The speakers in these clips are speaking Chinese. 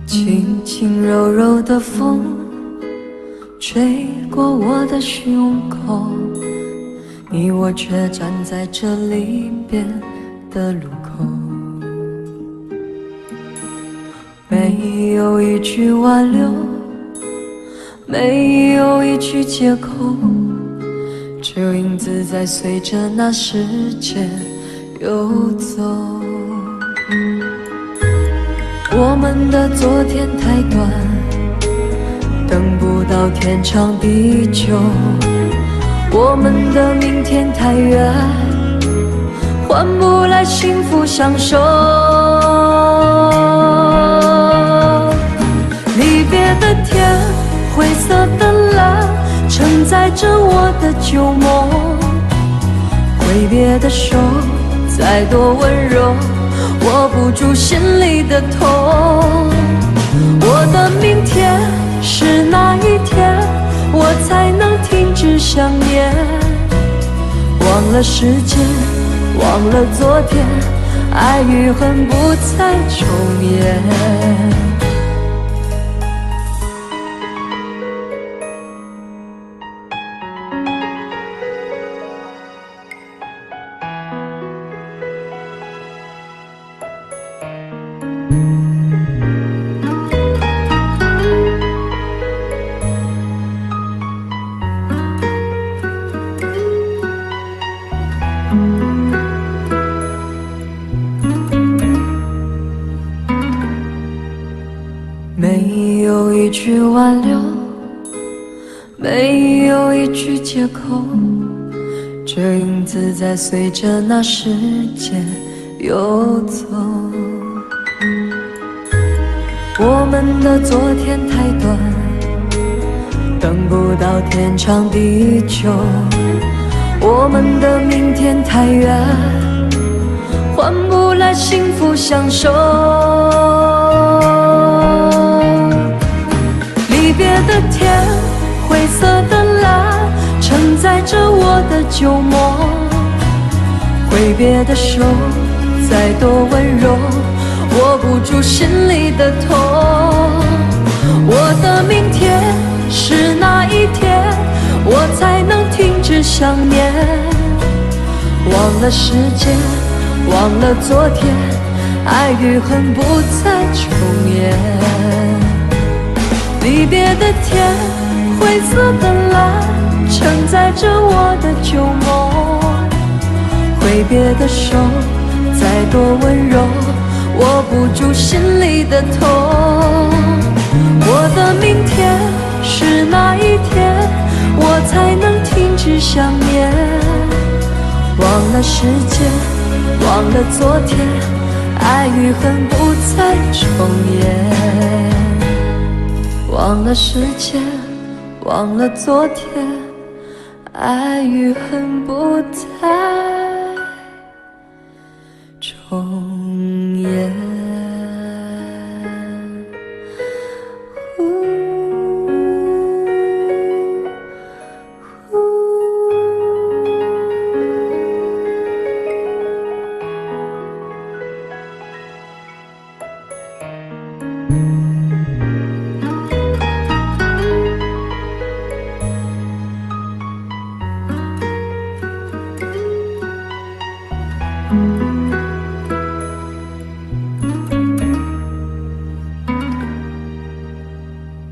轻轻柔柔的风吹过我的胸口，你我却站在这离别的路口，没有一句挽留，没有一句借口，只有影子在随着那时间游走。我们的昨天太短，等不到天长地久，我们的明天太远，换不来幸福相守。离别的天，灰色的蓝，承载着我的旧梦。挥别的手，再多温柔，握不住心里的痛。我的明天是哪一天，我才能停止想念？忘了时间，忘了昨天，爱与恨不再重演。没有一句挽留，没有一句借口，只有影子在随着那时间游走。我们的昨天太短，等不到天长地久，我们的明天太远，换不来幸福相守。离别的天，灰色的蓝，承载着我的旧梦。挥别的手，再多温柔，握不住心里的痛。我的明天是哪一天，我才能停止想念？忘了时间，忘了昨天，爱与恨不再重演。离别的天，灰色的蓝，承载着我的旧梦。挥别的手，再多温柔，握不住心里的痛。我的明天是哪一天，我才能停止想念？忘了时间，忘了昨天，爱与恨不再重演。忘了时间，忘了昨天，爱与恨不再重演。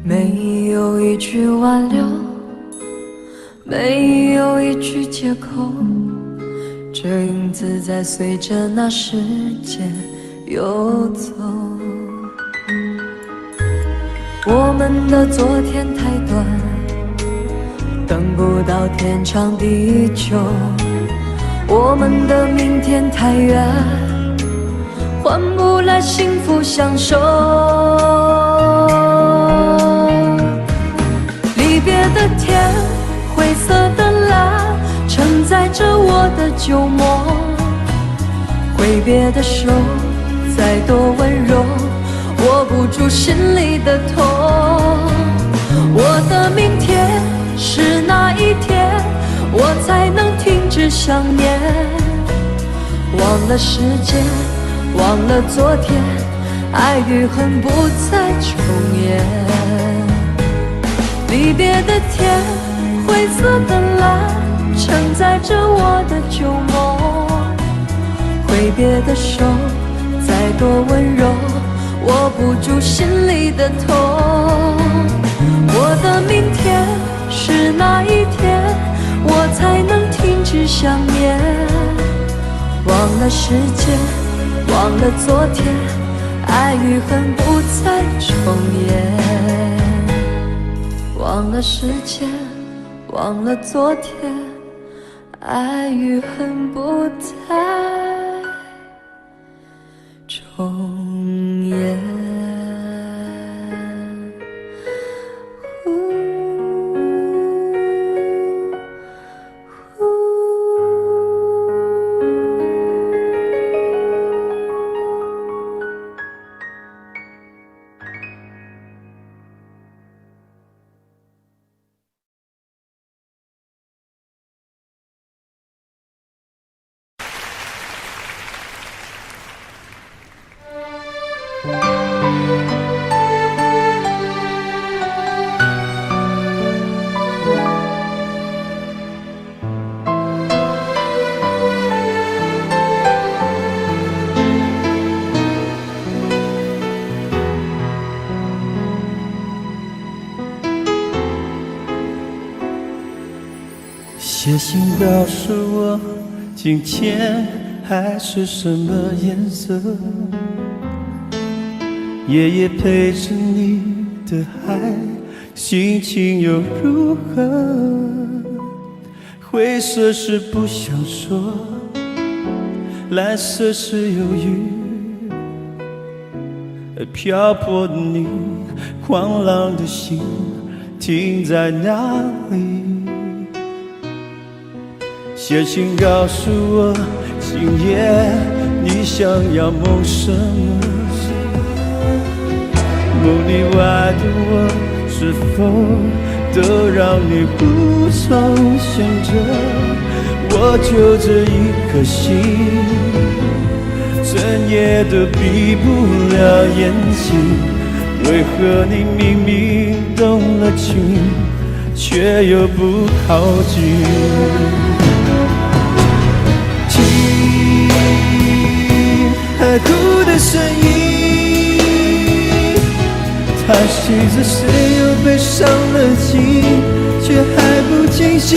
没有一句挽留，没有一句借口，只有影子在随着那时间游走。我们的昨天太短，等不到天长地久，我们的明天太远，换不来幸福相守。的旧梦，挥别的手再多温柔，握不住心里的痛。我的明天是哪一天，我才能停止想念？忘了时间，忘了昨天，爱与恨不再重演。离别的天，灰色的蓝，承载着我的旧梦。挥别的手，再多温柔，握不住心里的痛。我的明天是哪一天，我才能停止想念？忘了时间，忘了昨天，爱与恨不再重演。忘了时间，忘了昨天，爱与恨不再重演。写信告诉我，今天海是什么颜色？夜夜陪着你的海，心情又如何？灰色是不想说，蓝色是犹豫，而漂泊的你，狂浪的心停在哪里？写信告诉我，今夜你想要梦什么？梦里外的我，是否都让你无从选择？我就这一颗心，整夜都闭不了眼睛。为何你明明动了情，却又不靠近？海哭的声音，叹息着谁又被伤了心，却还不清醒。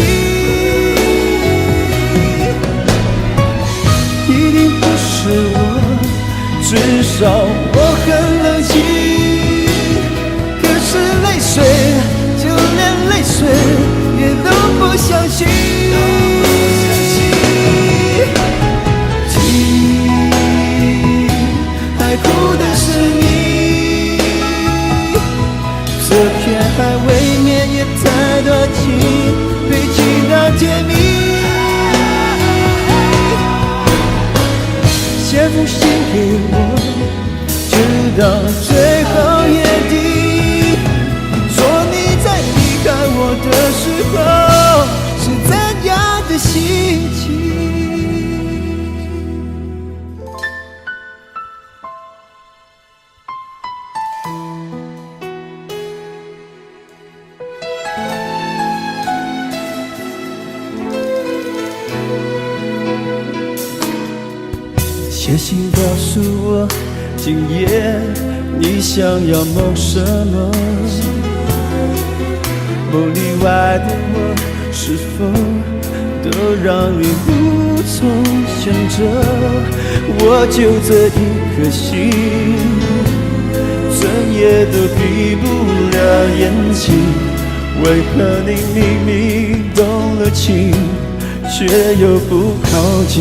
一定不是我，至少我很冷静。可是泪水，就连泪水也都不相信。海哭的是你，这片海未免也太多情，被情到甜蜜。写封信给我，直到最后月底，说你在离开我的时候是怎样的心情。写信告诉我，今夜你想要梦什么？梦里外的我，是否都让你无从选择？我就这一颗心，整夜都闭不了眼睛。为何你明明动了情，却又不靠近？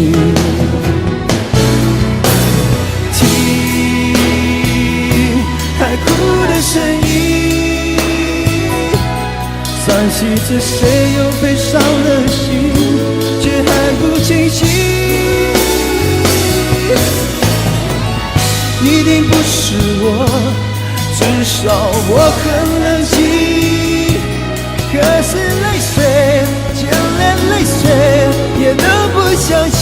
海哭的声音，叹息着谁又被伤了心，却还不清晰，一定不是我，至少我很冷静。可是泪水，就连泪水也都不相信。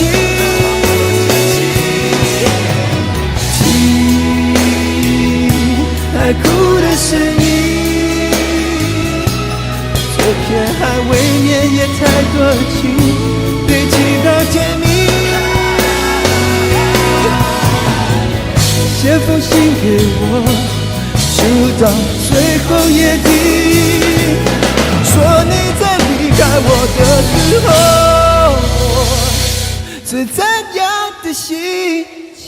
听海哭的声音，这片海未免也太多情，堆积到甜蜜。写封信给我，直到最后眼底，说你在离开我的时候，是怎样的心情？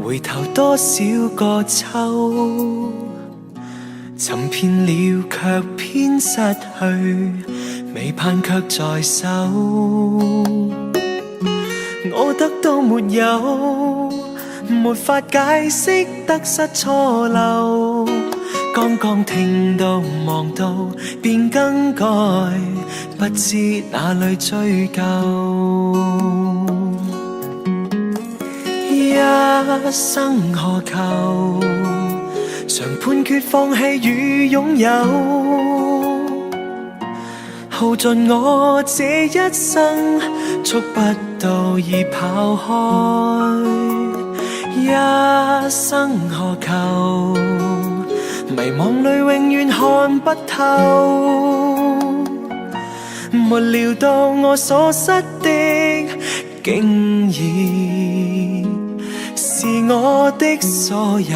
回頭多少個秋，尋遍了卻偏失去，未盼卻在手。我得到沒有，沒法解釋得失錯漏。剛剛聽到望到便更改，不知哪裏追究。一生何求，常判決放棄與擁有，耗盡我這一生，觸不到已跑開。一生何求，迷惘裏永遠看不透，沒料到我所失的竟然是我的所有。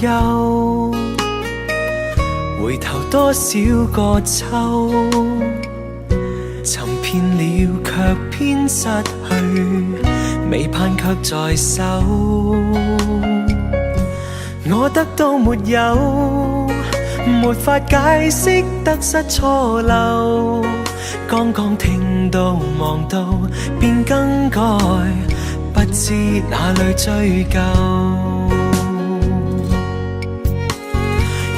憂，回頭多少個秋，尋遍了卻偏失去，未盼卻在手。我得到沒有，沒法解釋得失錯漏。剛剛聽到望到便更改，不知哪裏追究。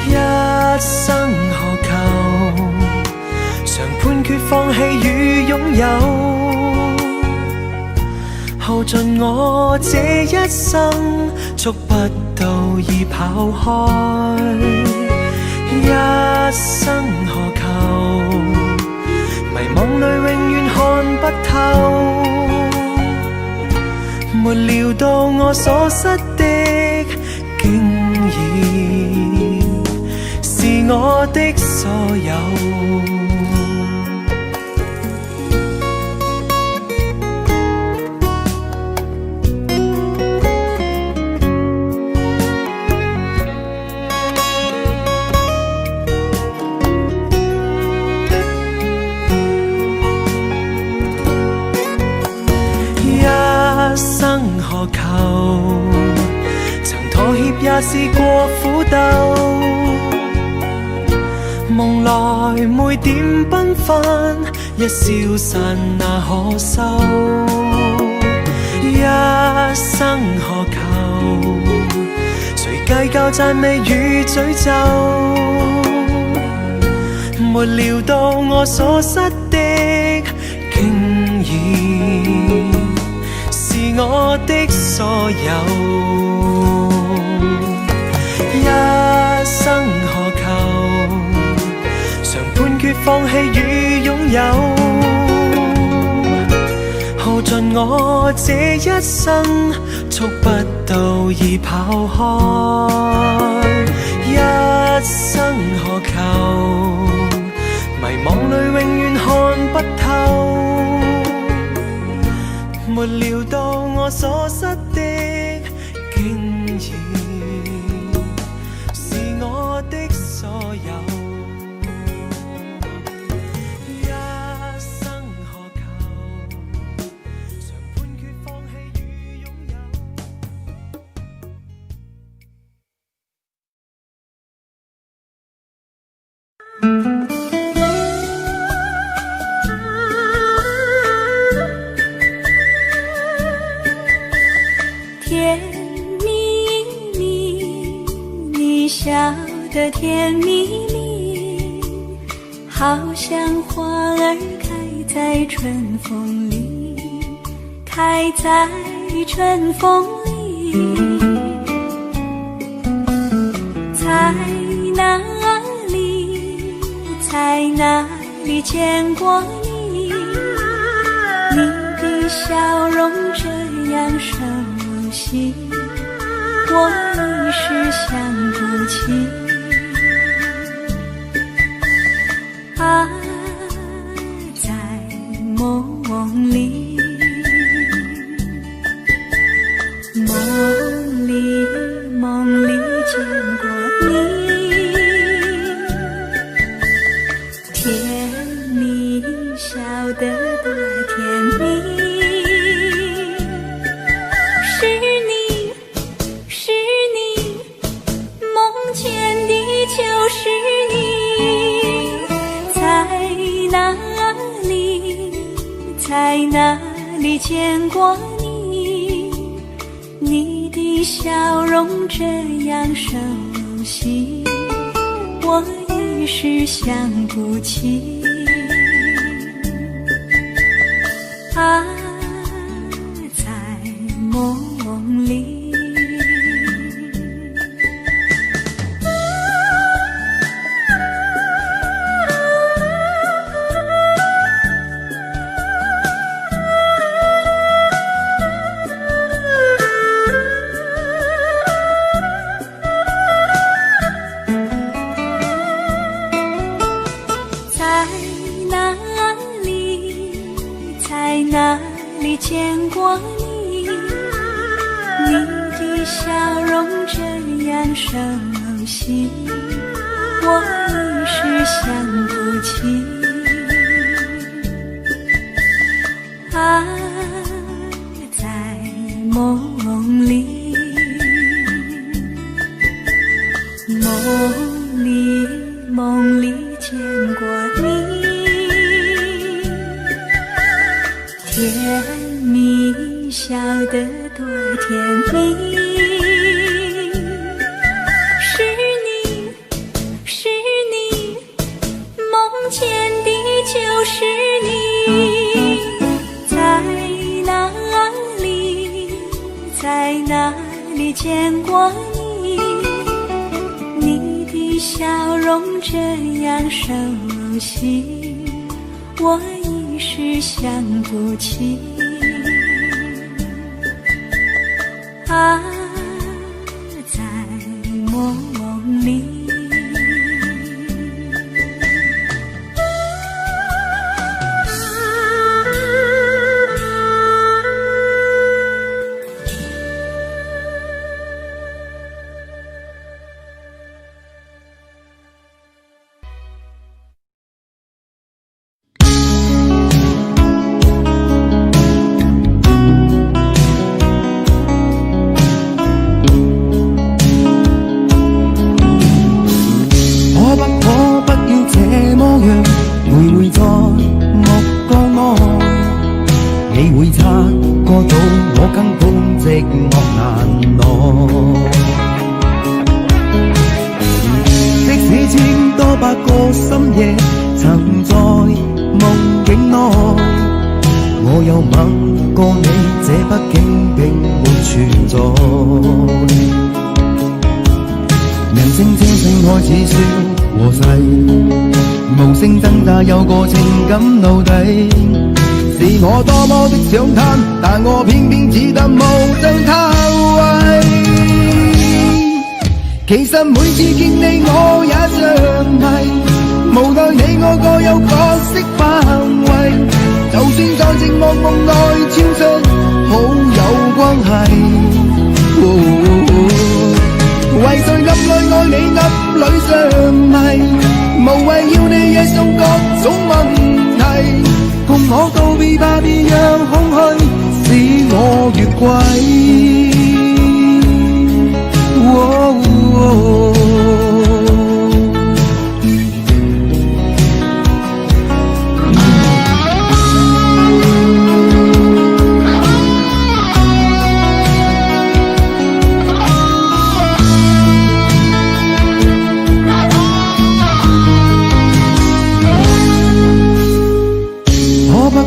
一生何求，常判決放棄與擁有，耗盡我這一生，觸不到已跑開。一生何求，迷惘裏永遠看不透，沒料到我所失的竟然是我的所有。一生何求，曾妥協也試過苦鬥，無梦来每點繽紛，一消散那可收？一生何求？誰計較讚美與詛咒？沒料到我所失的，竟然是我的所有。一生何求？常判決放棄與擁有，耗盡我這一生，觸不到已跑開。一生何求？迷惘裏永遠看不透，沒料到我所失的，竟然是我的所有。一生何求？常判決放棄與擁有。甜蜜蜜，你笑得甜蜜蜜，好像花儿开在春风里，开在春风里。在哪里，在哪里见过你？你的笑容这样熟悉，我一时想不起。啊，在梦里，梦里见过你，甜蜜笑得多甜蜜。就是你，在哪里，在哪里见过你？你的笑容这样熟悉，我一时想不起。啊，在梦里。哪里见过你？你的笑容这样熟悉，我一时想不起。啊，在梦里，梦里见过你。甜蜜笑得多甜蜜，是你，是你，梦见的就是你。在哪里，在哪里见过你？你的笑容这样熟悉，我一时想不起。啊，在梦里。過到我根本寂寞難耐。即使千多百個深夜曾在夢境內，我有吻過你，這畢竟並沒存在。人聲這聲開始消和逝，無聲掙扎有個情感奴隸，是我多麼的想貪，但我偏偏只得無盡偷慰。其實每次見你我也像迷，無奈你我各有角色範圍，就算在寂寞夢內超出好友關係。為誰暗裏愛你暗裏着迷，無謂要你惹上各種問題，共我道別吧，別讓空虛使我越軌。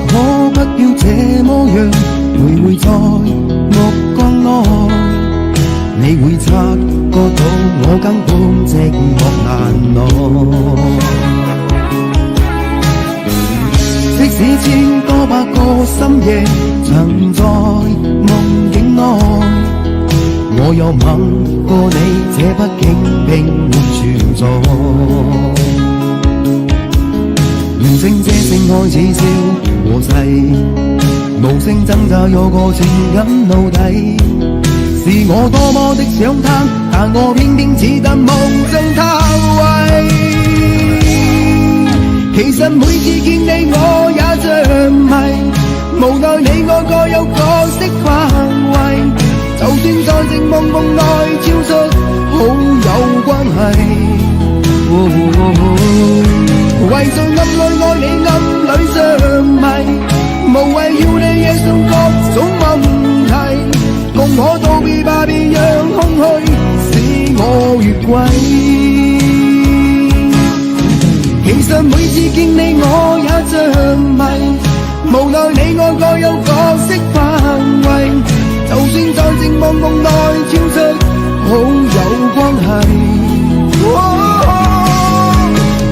可不要這麼樣徘徊在目光內，你會察覺到我根本寂寞難耐。即使千多百個深夜曾在夢境內，我有吻過你，這畢竟並沒存在。人聲這聲開始消和逝，無聲掙扎有個情感奴隸，是我多麼的想貪，但我偏偏只得無盡偷慰。其實每次見你我也像迷，無奈你我各有角色範圍，就算在寂寞夢內超出好友關係。為誰暗裏愛你暗裏着迷，無謂要你惹上各種問題，共我道別吧，別讓空虛使我越軌。其實每次見你我也着迷，無奈你我各有角色範圍，就算在寂寞夢內超出好友關係。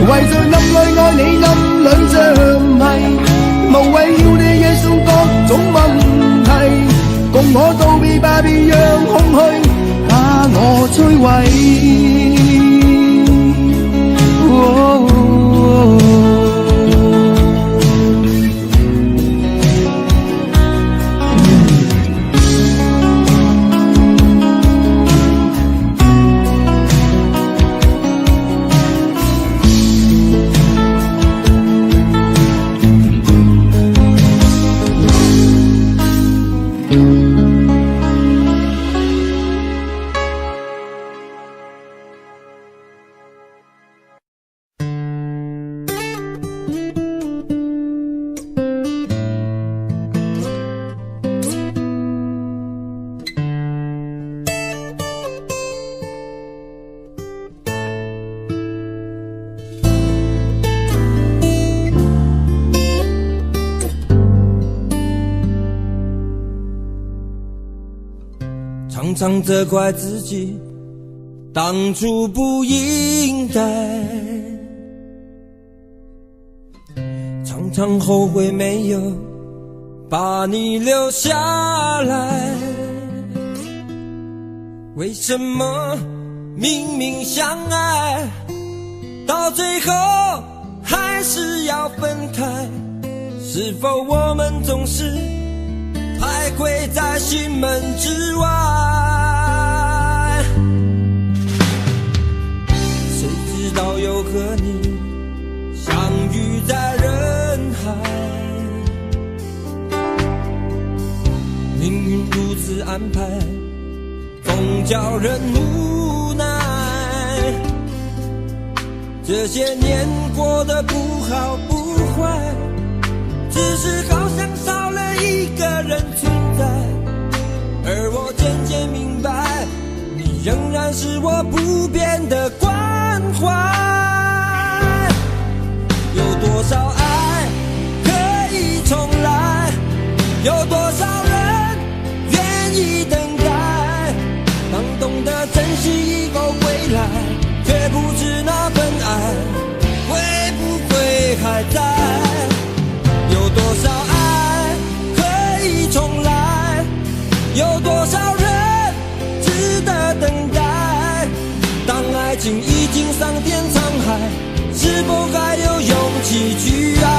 為誰暗裏愛你暗裏着迷，無謂要你惹上各種問題，共我道別吧，別讓空虛把我摧毀。常常责怪自己当初不应该，常常后悔没有把你留下来。为什么明明相爱，到最后还是要分开？是否我们总是徘徊在心门之外？谁知道又和你相遇在人海，命运如此安排，总叫人无奈。这些年过得不好不坏，只是好像少了一个人存在。而我渐渐明白，你仍然是我不变的关怀。有多少爱可以重来，有多少人愿意等待。当懂得珍惜以后归来，却不知那份爱会不会还在。有多少爱可以重来，有多少人值得等待。当爱情已经桑田沧海，是否还有勇气去爱？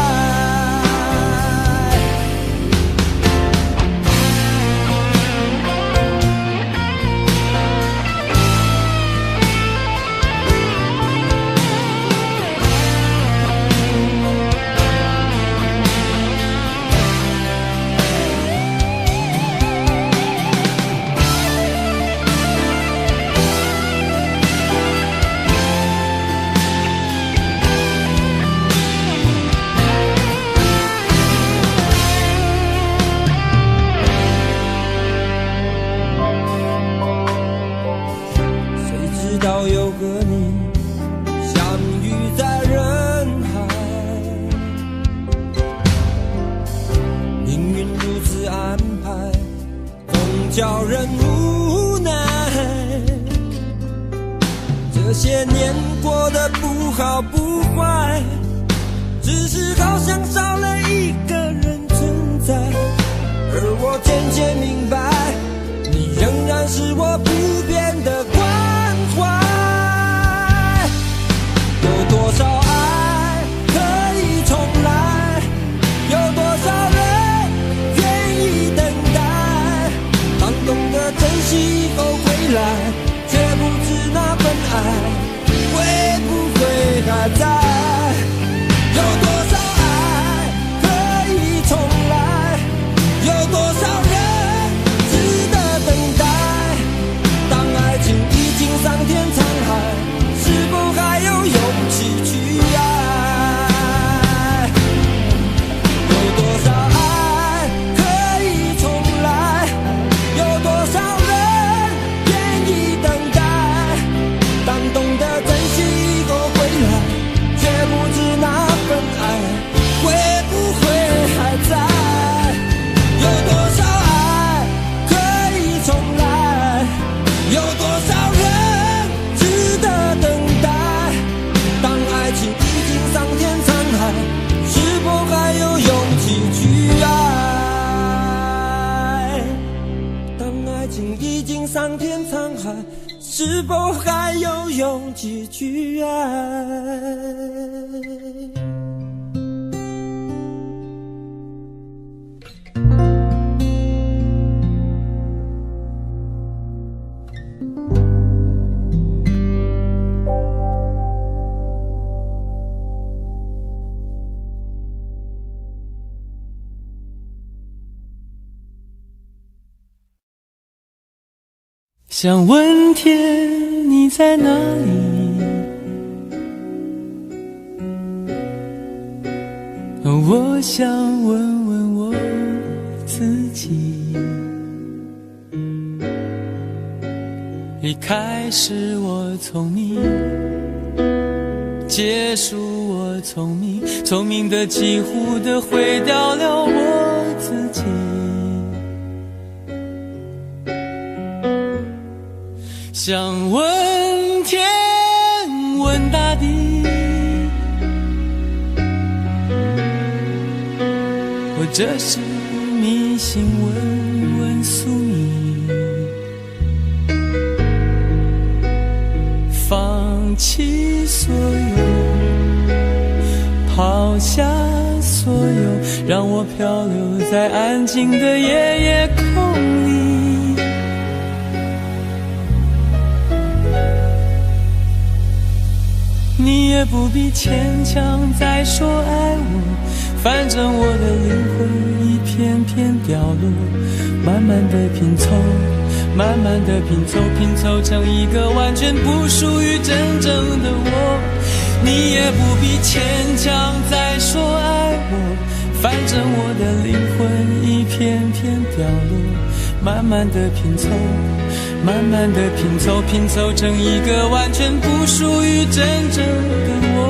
有个你相遇在人海，命运如此安排，总叫人无奈。这些年过得不好不坏，只是好像少了一个人存在。而我渐渐明白，你仍然是我不变的关怀。有多少爱可以重来，有多少人愿意等待。当懂得珍惜以后回来，却不知那份爱会不会还在。有多少爱可以重来，有多少人值得等待。当爱情已经桑田沧海，是否还有勇气去爱？有多少爱可以重来，有多少人愿意等待。当懂得珍惜以后回来，却不知那份爱会不会还在。有多少爱可以重来，有多少人值得等待。当爱情已经桑田沧海，是否还有勇气去爱？当爱情已经桑田沧海，是否还有勇气去爱？想问天你在哪里，我想问问我自己。离开时我聪明，结束我聪明，聪明的几乎的毁掉了我自己。想问天问大地，或者是迷信问问宿命，放弃所有，抛下所有，让我漂流在安静的夜夜空里。你也不必牵强再说爱我，反正我的灵魂一片片掉落，慢慢的拼凑，慢慢的拼凑，拼凑成一个完全不属于真正的我。你也不必牵强再说爱我，反正我的灵魂一片片掉落，慢慢的拼凑，慢慢的拼凑，拼凑成一个完全不属于真正的我。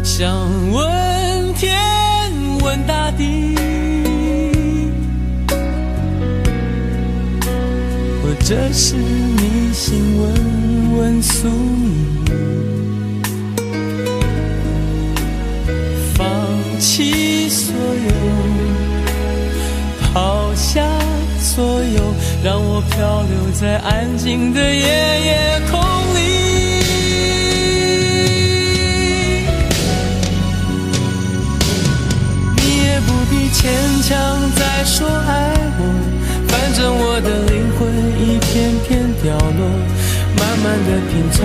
想问天问大地，或者是迷信问问宿命，放弃所有，抛下所有，让我漂流在安静的夜夜空里。牵强再说爱我，反正我的灵魂一片片掉落，慢慢的拼凑，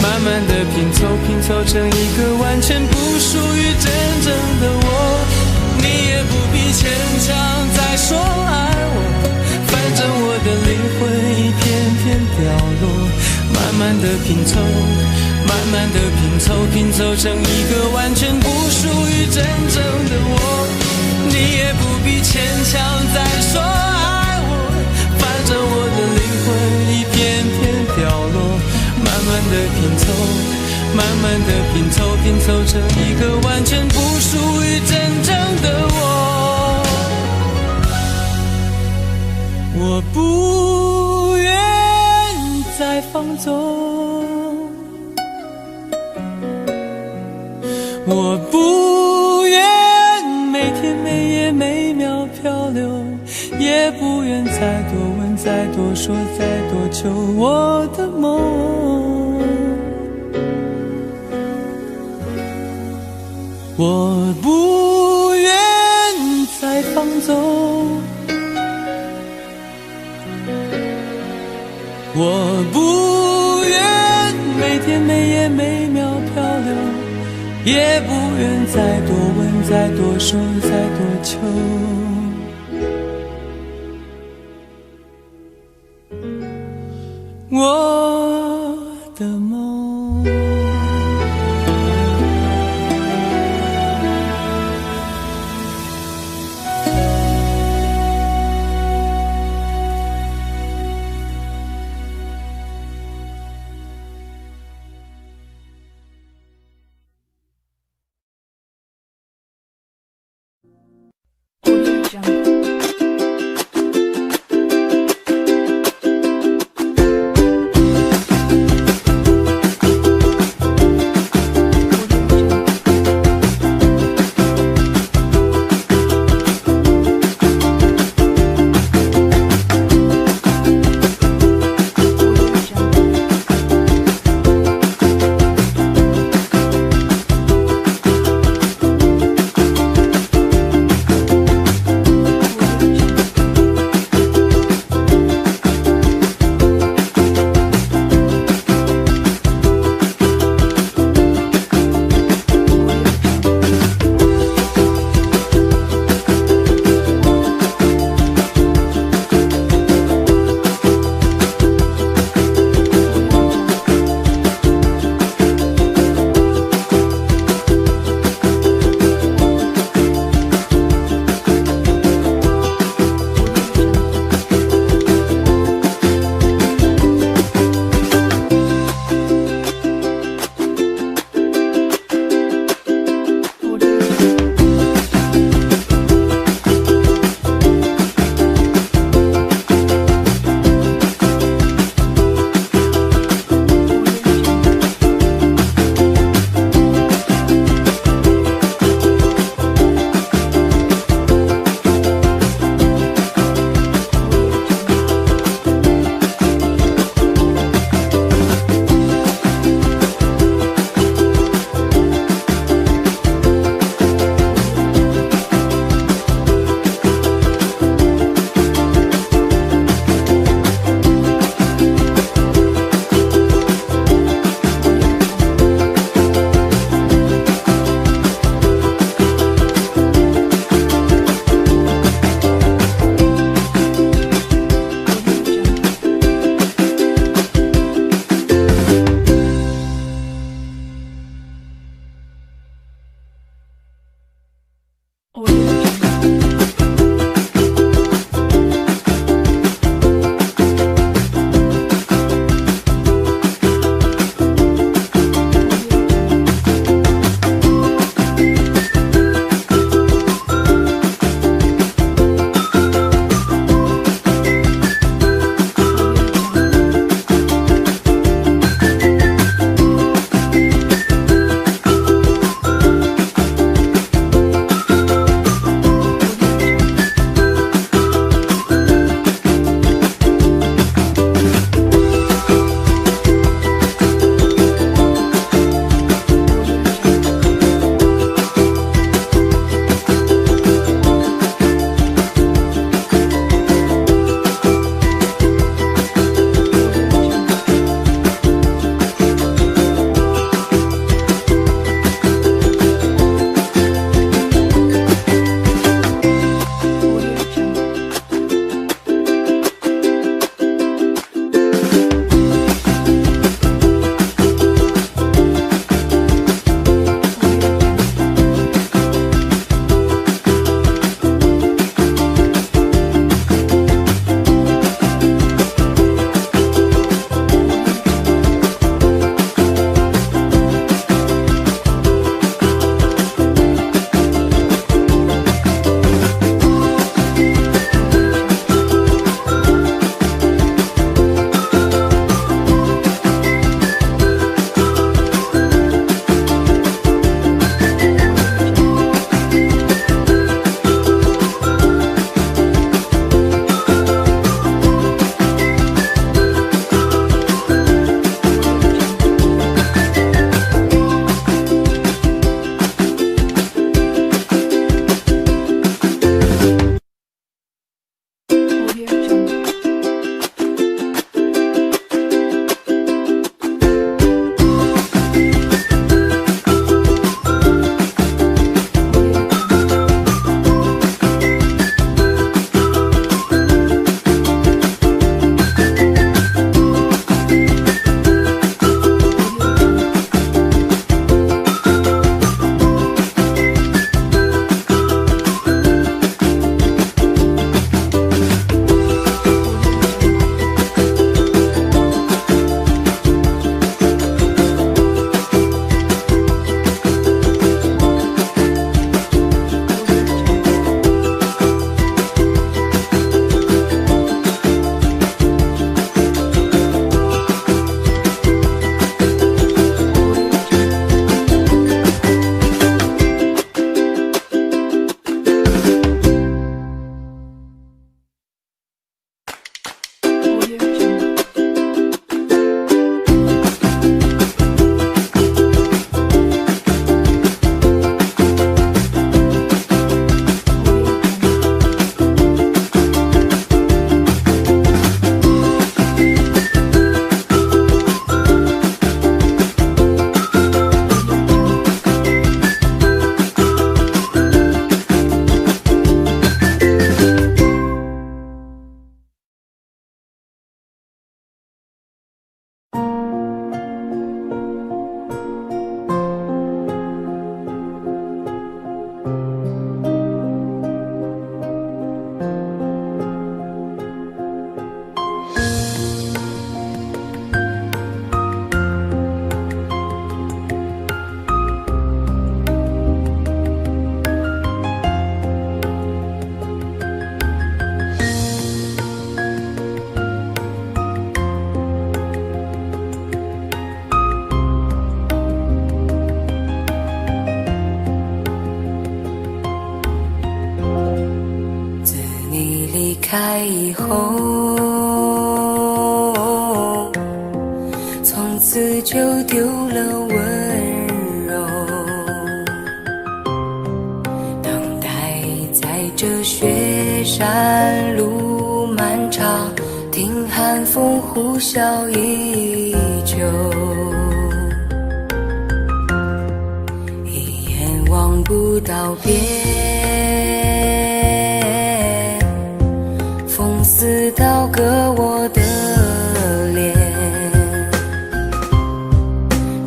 慢慢的拼凑，拼凑成一个完全不属于真正的我。你也不必牵强再说爱我，反正我的灵魂一片片掉落，慢慢的拼凑，慢慢的拼凑，拼凑成一个完全不属于真正的我。你也不必牵强再说爱我，反正我的灵魂一片片掉落，慢慢的拼凑，慢慢的拼凑，拼凑成一个完全不属于真正的我。我不愿再放纵，我不愿每天每夜每秒漂流，也不愿再多问再多说再多求我的梦。我不愿再放纵，我不愿每天每夜每秒漂流，也不愿再多问再多说再多求我的梦。开以后，从此就丢了温柔，等待在这雪山路漫长，听寒风呼啸依旧，一眼望不到边，风似刀割我的脸，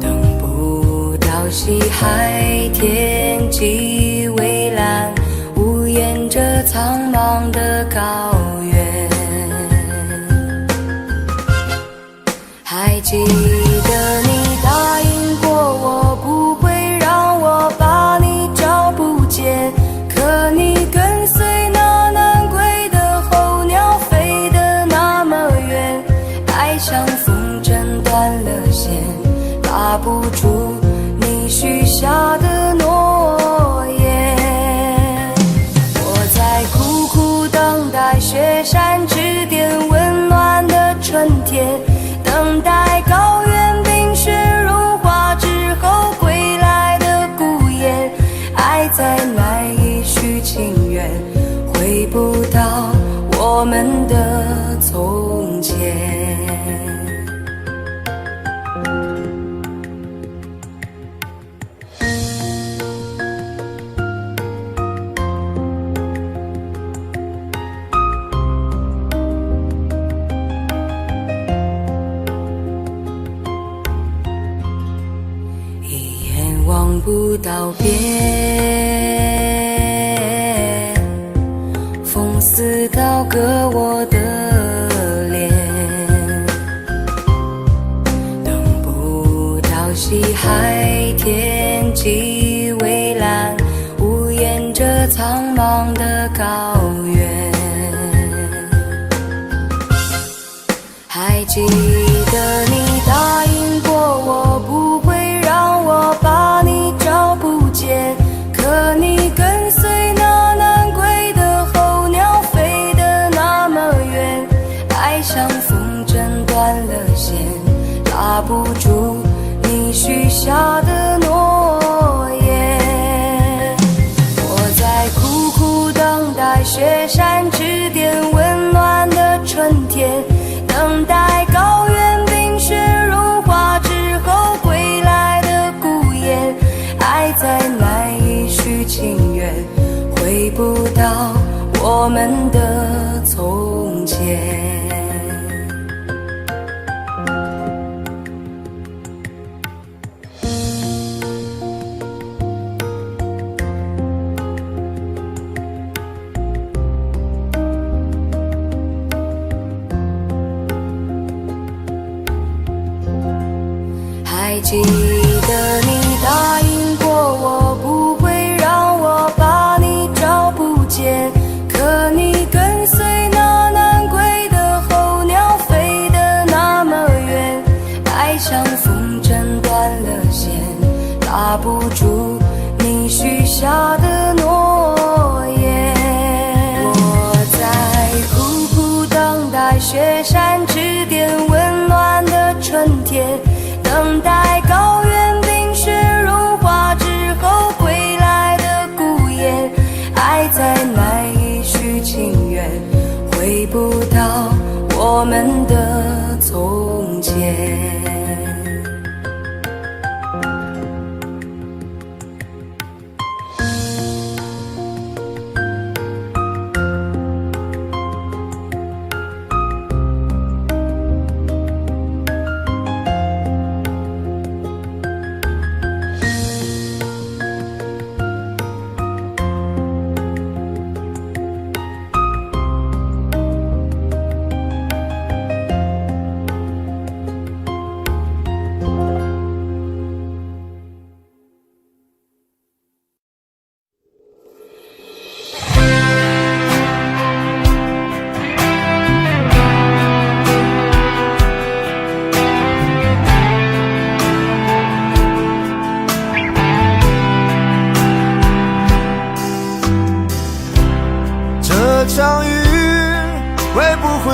等不到西海天际蔚蓝，无言着苍茫的高原。还记得你答应过我，不会让我把你找不见，可你跟随那南归的候鸟飞得那么远，爱像风筝断了线，拉不住你许下的诺言。我在苦苦等待雪山之巅温暖的春天，等待高原冰雪融化之后归来的孤雁，爱再难以续情缘，回不到我们的从前。望不到边，风似刀割我的脸，等不到西海天际蔚蓝，无言着苍茫的高原。还记得你答应过我，不会让我把你找不见，可你跟随那南归的候鸟飞得那么远，爱像风筝断了线，拉不住你许下的诺言。我在苦苦等待雪山之巅温暖的春天，等待高原冰雪融化之后归来的孤雁，爱再难以续情缘，回不到我们的从前。还记得你答应过我，不会让我把你找不见，可你跟随那南归的候鸟飞得那么远，爱像风筝断了线，拉不住你许下的诺言。我在苦苦等待雪山之巅温暖的春天，等待高原冰雪融化之后归来的孤雁，爱再难以续情缘，回不到我们的从前。这场雨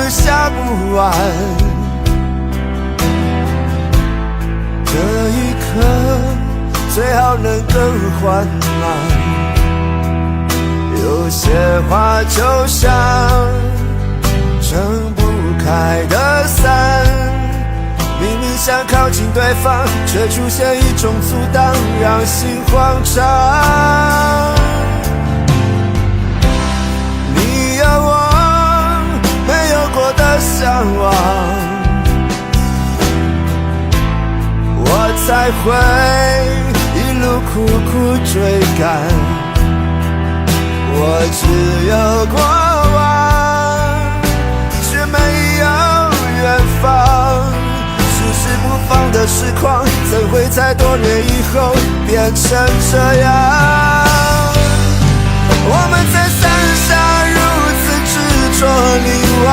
下不完。这一刻最好能更缓慢，有些话就像撑不开的伞，明明想靠近对方，却出现一种阻挡，让心慌张。你有我没有过的向往，我才会一路苦苦追赶。我只有过往，却没有远方。迟迟不放的时光，怎会在多年以后变成这样？我们在伞下如此执着凝望，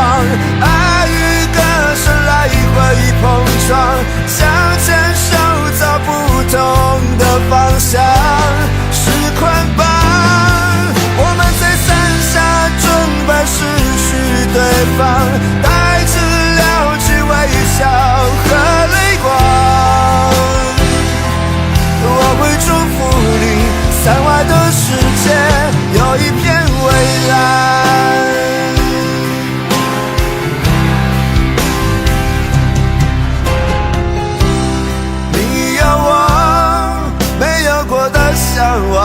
爱与歌声来回碰撞，想牵手走不同的方向，是捆绑。我们在伞下准备失去对方，带着了解微笑和泪光。我会祝福你，伞外的世界有一片蔚蓝。你有我没有过的向往，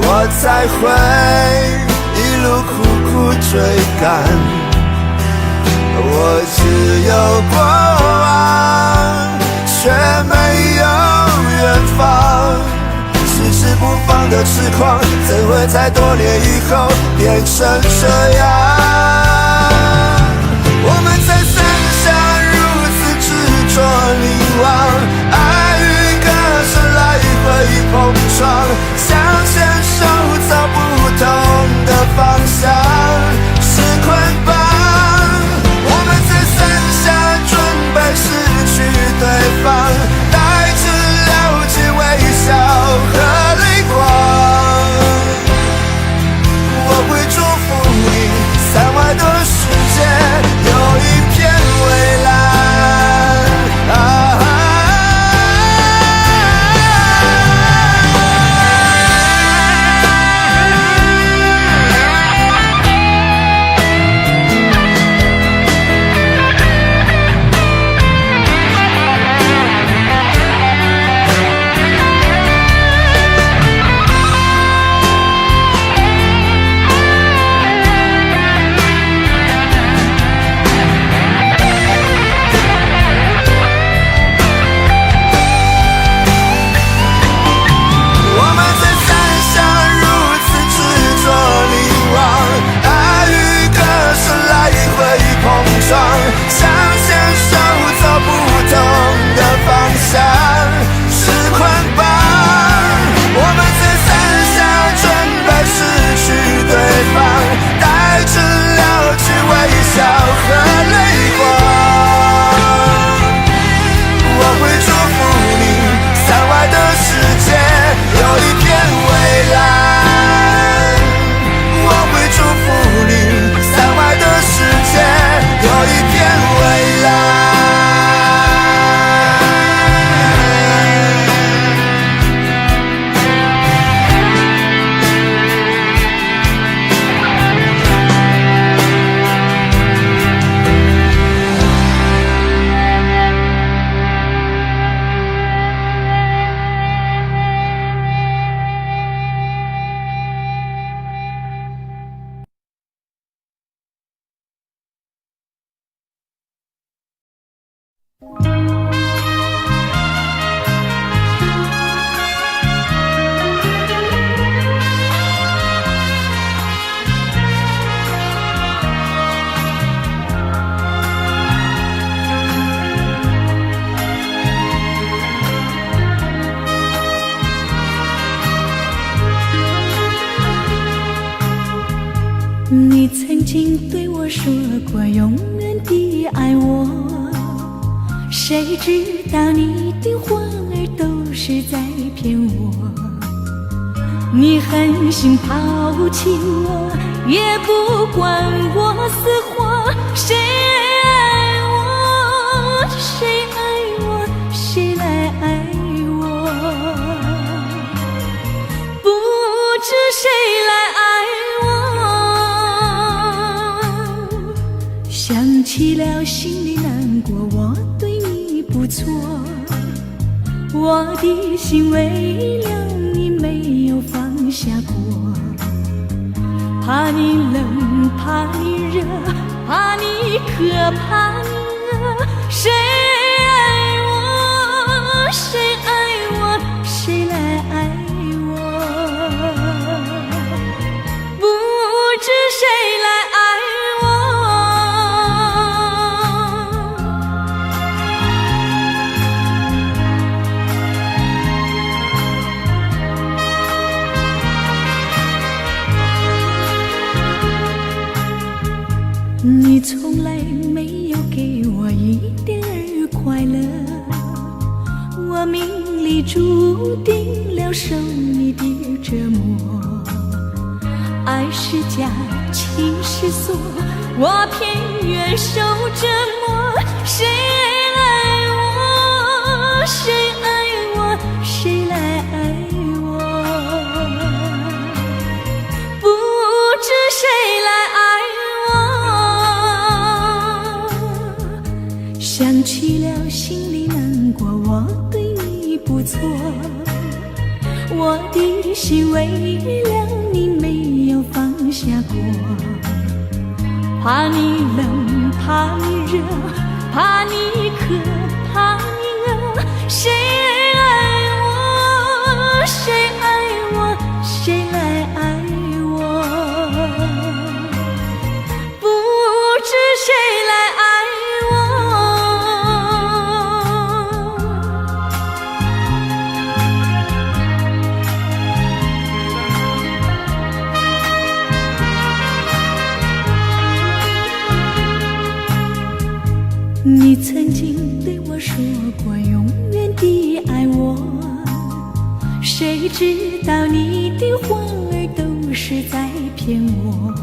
我才会一路苦苦追赶。我只有过往，却没有远方。迟迟不放的痴狂，怎会在多年以后变成这样？我们在伞下如此执着凝望，爱与歌声来回碰撞，想牵手走不同的方向，是捆绑。我们在伞下准备失去对方，带着了解微笑和泪光。我会祝福你，伞外的世界有一片蔚蓝。想牵手走不同的方向，是捆绑。我们在伞下准备失去对方，带着了解微笑和泪光。我会祝福你，伞外的世界有一片蔚蓝。我会祝福你，伞外的世界有一片蔚蓝。你曾经对我说过永远的爱我，谁知道你的话儿都是在骗我。你狠心抛弃我，也不管我死活。谁爱我，谁爱我，谁来爱我？不知谁来爱我。想起了心里难过，我对你不错，我的心为了你没有放下过。怕你冷，怕你热，怕你渴，怕你饿。谁爱我，谁爱我，谁来爱我？不知谁来爱我。你从来没有给我一点儿快乐，我命里注定了受你的折磨。爱是假，情是锁，我偏愿受折磨。谁爱我，谁爱我，谁来爱我？不知谁来爱我。想起了心里难过，我对你不错，我的心为了你没有放下过。怕你冷，怕你热，怕你渴，怕你饿。谁爱我，谁爱我，谁来爱我？不知谁来爱你曾经对我说过永远的爱我，谁知道你的话儿都是在骗我。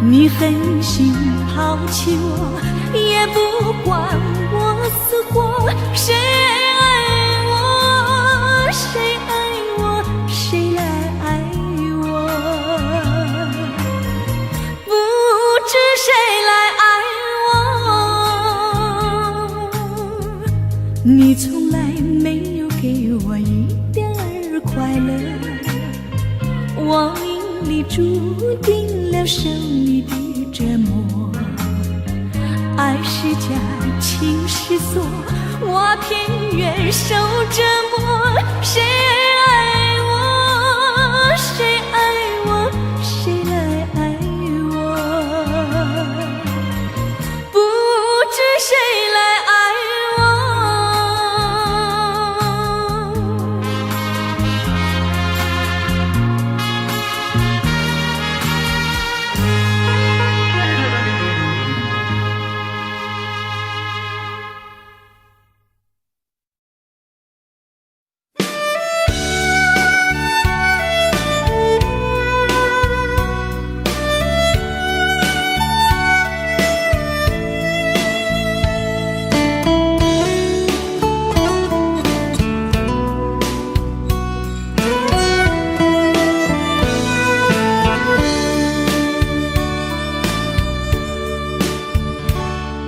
你狠心抛弃我，也不管我死活。谁爱我，谁爱我，谁来爱我？不知谁来爱我。你从来没有给我一点儿快乐，我命里注定了受你的折磨。爱是假，情是锁，我偏愿受折磨。谁爱我，谁爱我，谁来爱我？不知谁来爱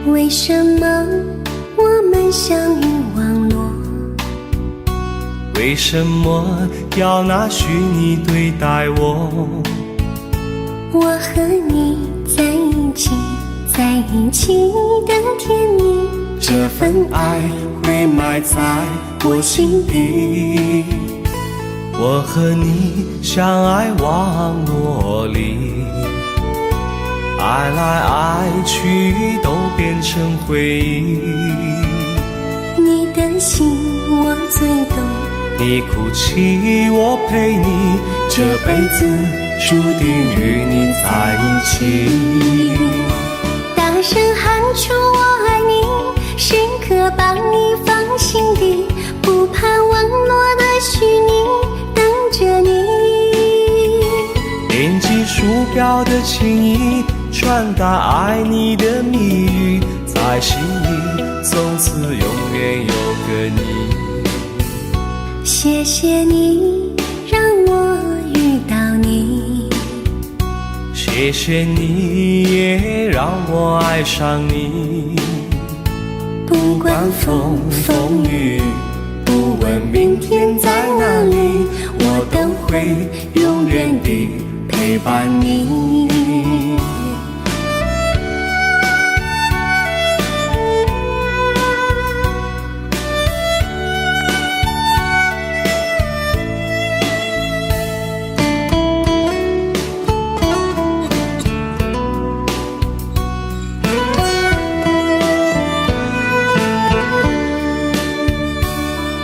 为什么我们相遇网络？为什么要拿虚拟对待我？我和你在一起，在一起的甜蜜，这份爱会埋在我心底。我和你相爱网络里，爱来爱去都变成回忆。你的心我最懂，你哭泣我陪你，这辈子注定与你在一起。大声喊出我爱你，时刻把你放心底，不怕网络的虚拟，等着你。点击鼠标的情意，传达爱你的谜语，在心里从此永远有个你。谢谢你让我遇到你，谢谢你也让我爱上你。不管风风雨，不问明天在哪里，我都会永远地陪伴你。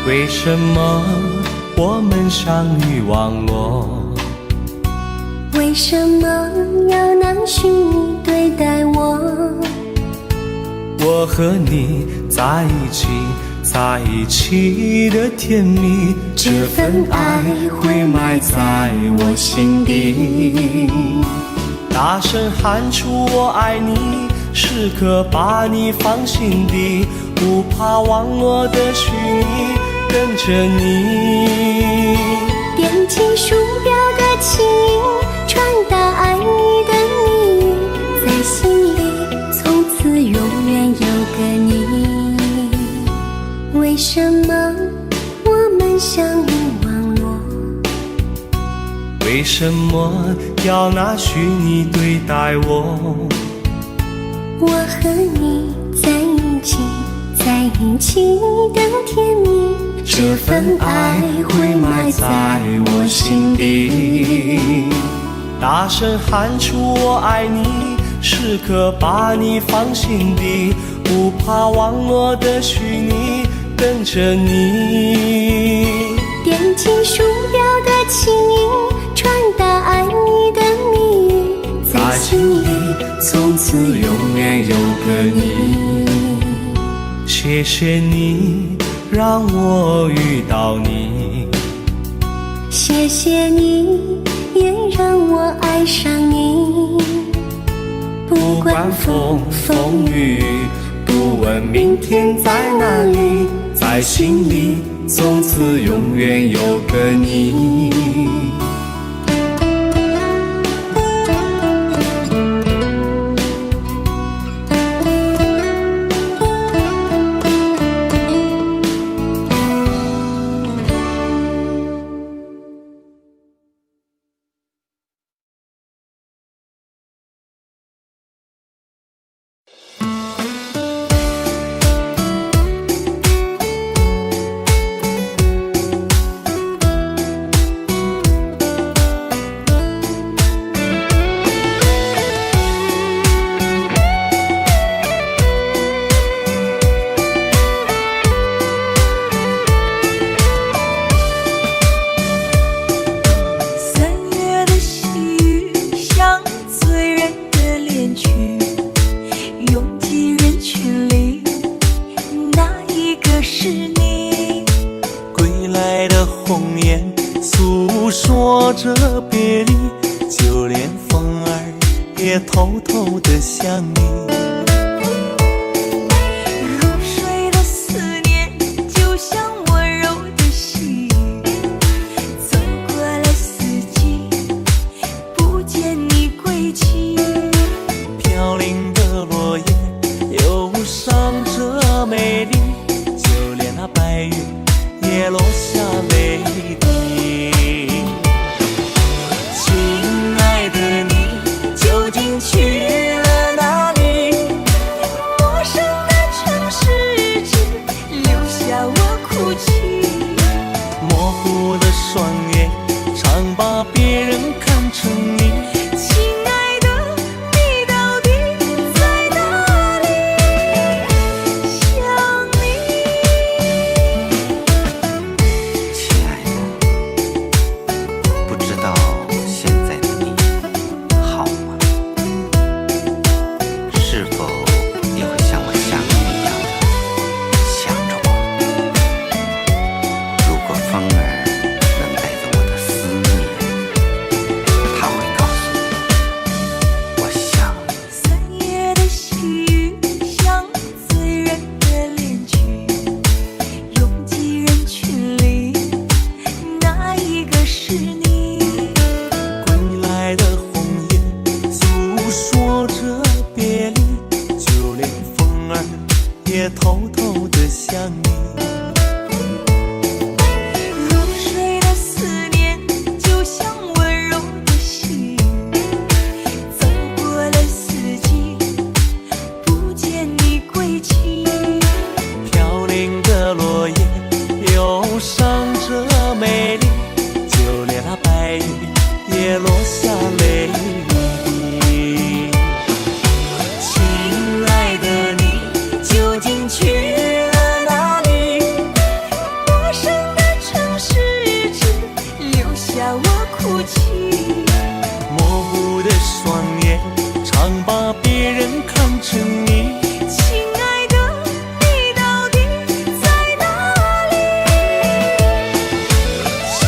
为什么我们相遇网络？为什么要拿虚拟对待我？我和你在一起，在一起的甜蜜，这份爱会埋在我心底。大声喊出我爱你，时刻把你放心底，不怕网络的虚拟，跟着你。点击鼠标的轻音，传达爱你的谜语，在心里从此永远有个你。为什么我们相遇网络？为什么要拿虚拟对待我？我和你在一起，在一起的甜蜜，这份爱会埋在我心底。大声喊出我爱你，时刻把你放心底，不怕网络的虚拟，跟着你。点击鼠标的轻音，传达爱你的谜语，在心里从此永远有个你。谢谢你让我遇到你，谢谢你也让我爱上你。不管风风雨，不问明天在哪里，在心里从此永远有个你。路上这美丽，就连那白云也落下泪。亲爱的你究竟去了哪里？陌生的城市只留下我哭泣，模糊的双眼常把别人看成你。亲爱的你到底在哪里？亲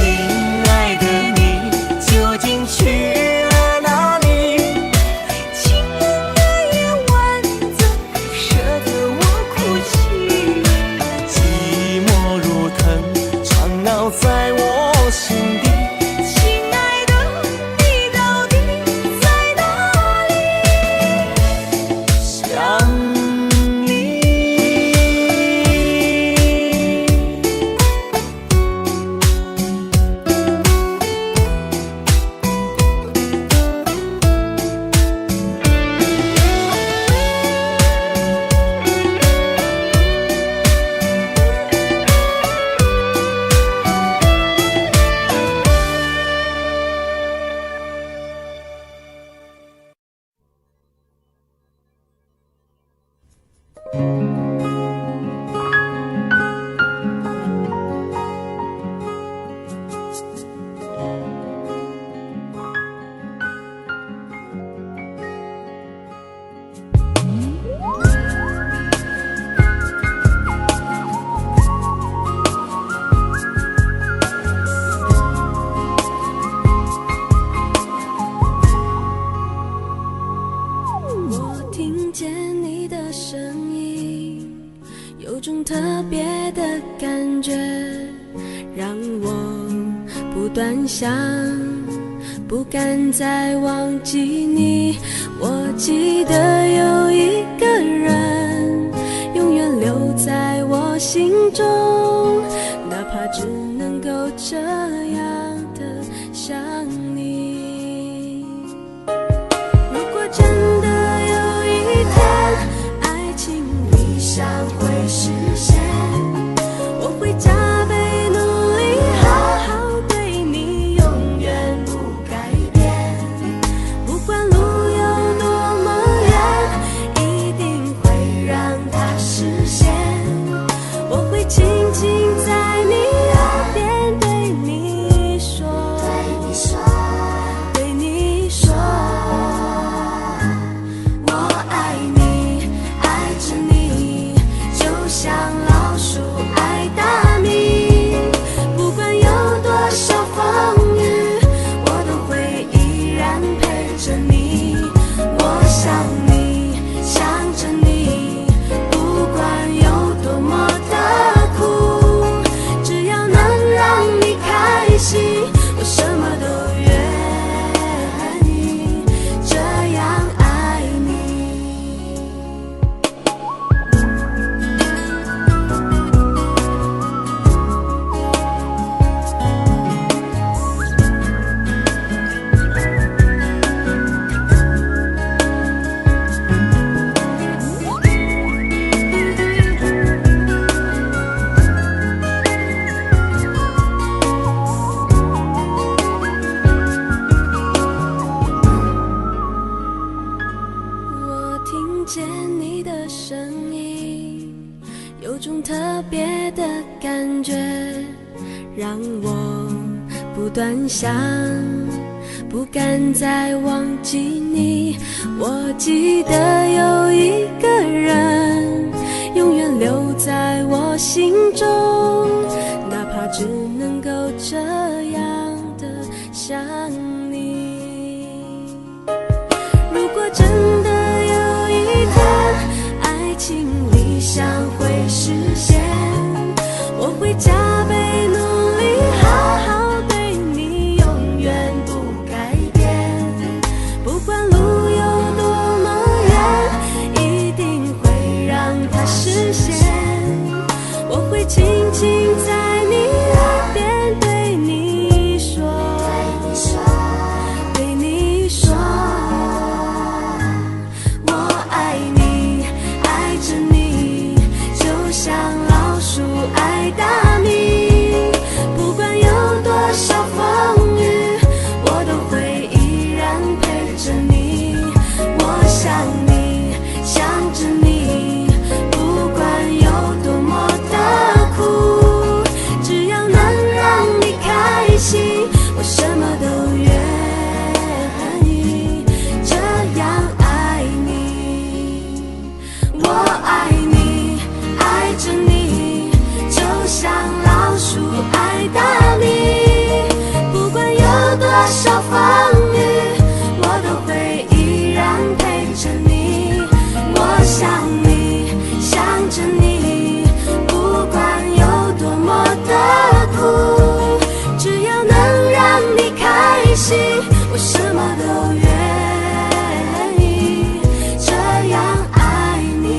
爱的你究竟去了哪里？晴朗的夜晚怎舍得我哭泣？寂寞如藤缠绕在我心底。亲爱的你到底在哪里？想你。我听见你的声音，有种特别的感觉，让我不断想，不敢再忘记你。我记得有一个人，永远留在我心中，哪怕只能够这样的想你。如果真的有一天，爱情理想会实现，我会加倍努力，好好对你，永远不改变。不管路有多么远，一定会让它实现。我会轻轻在你耳边对你说，对你说，我爱你，爱着你，就像老鼠爱大米。不管有多少风雨，我都会依然陪着你。我想你，想着你，不管有多么的苦，只要能让你开心，我什么都愿意，这样爱你。我听见你的声音，有种特别的感觉，让我不断想，不敢再忘记你。我记得有一个人，永远留在我心中，哪怕只能够这样的想你。如果真的有一天，爱情理想会实现，我会加倍努力，好好对你，永远不改变。不管路有多么远，一定会让它实现。我会轻轻在你耳边对你说，数爱到你，不管有多少风雨，我都会依然陪着你。我想你，想着你，不管有多么的苦，只要能让你开心，我什么都愿意，这样爱你。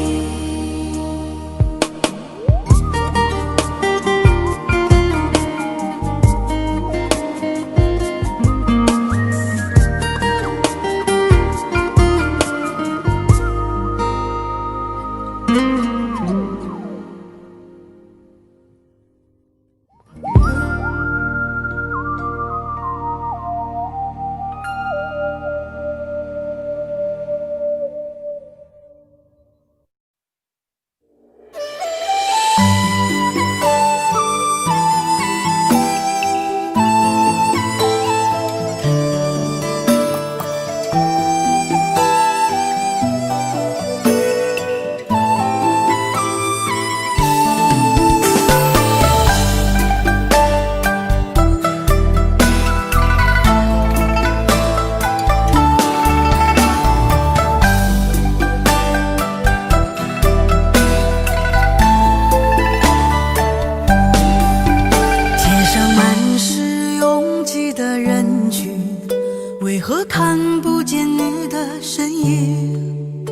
为何看不见你的身影？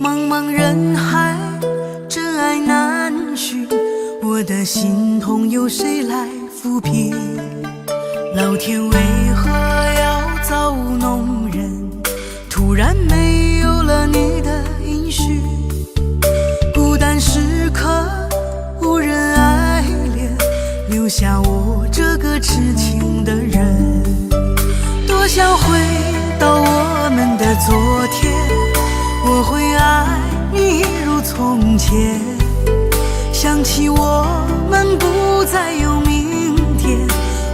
茫茫人海，真爱难寻，我的心痛有谁来抚平？老天为何要造弄人？突然没有了你的音讯，孤单时刻无人爱怜，留下我这个痴情的人。多想回到我们的昨天，我会爱你一如从前。想起我们不再有明天，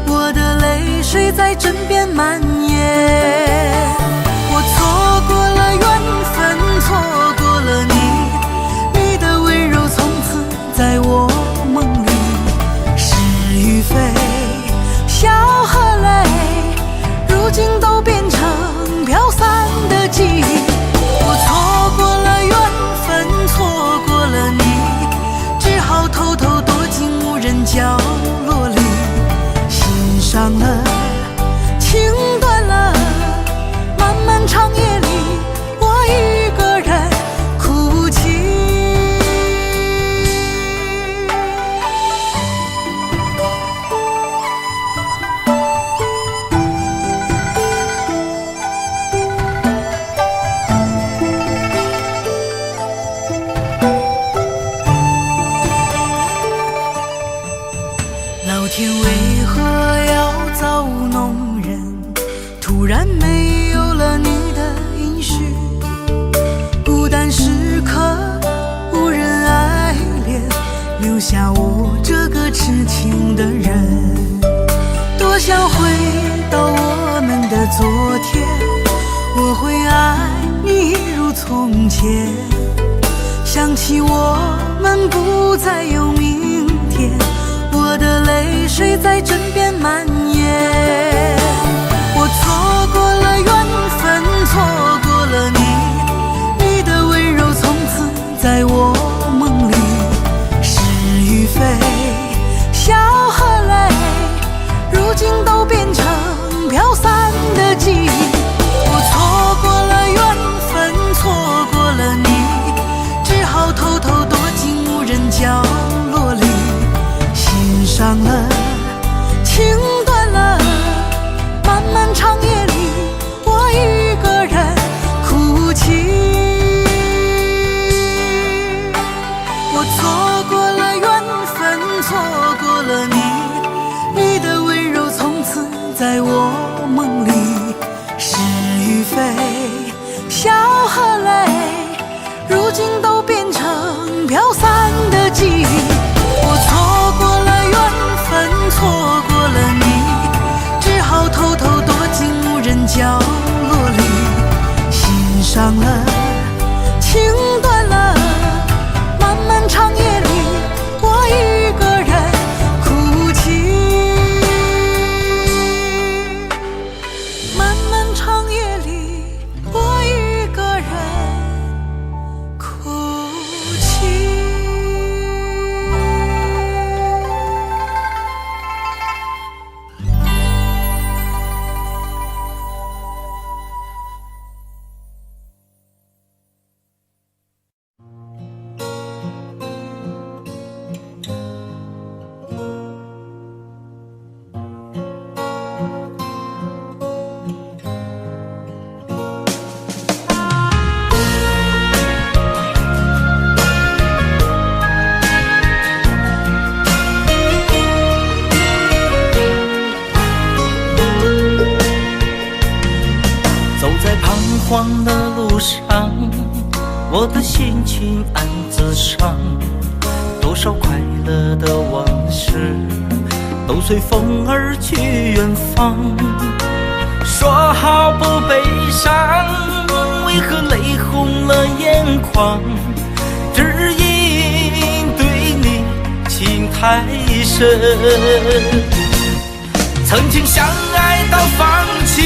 我的泪水在枕边蔓延。我错过了缘分，错过了你，你的温柔从此在我梦里。是与非，笑和泪，如今都变成飘散的记忆。我错过了缘分，错过了你，只好偷偷躲进无人角落里。心伤了，情断了，漫漫长夜里，我一个人哭泣。老天为何要造弄人？突然没有了你的音讯，孤单时刻无人爱怜，留下我这个痴情的人。多想回到我们的昨天，我会爱你一如从前。想起我们不再有明天，我的泪水在枕边蔓延。我错过了缘分，错过了你，你的温柔从此在我梦里。是与非，笑和泪，如今都变成飘散的记忆。我错过了缘分，错过了你，只好偷偷躲进无人角落里。心伤了，情断了，黄的路上，我的心情暗自伤，多少快乐的往事都随风而去远方。说好不悲伤，为何泪红了眼眶？只因对你情太深，曾经相爱到放弃，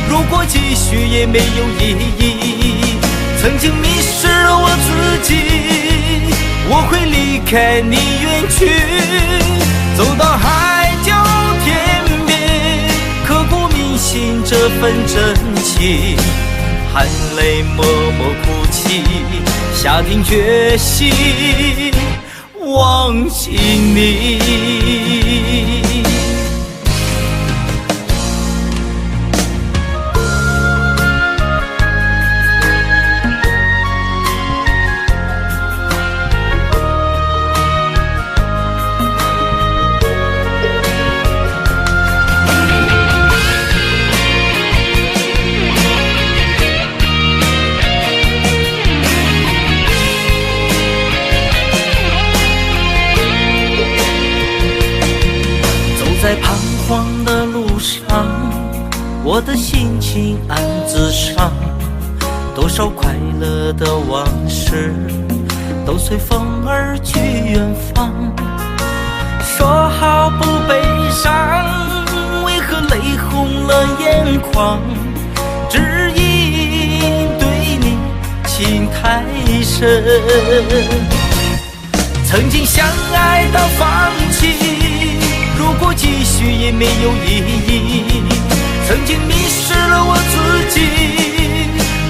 如果继续也没有意义。曾经迷失了我自己，我会离开你远去，走到海角天边，刻骨铭心这份真情，含泪默默哭泣，下定决心忘记你。在彷徨的路上，我的心情暗自伤，多少快乐的往事都随风而去远方。说好不悲伤，为何泪红了眼眶？只因对你情太深，曾经相爱到放弃，如果继续也没有意义。曾经迷失了我自己，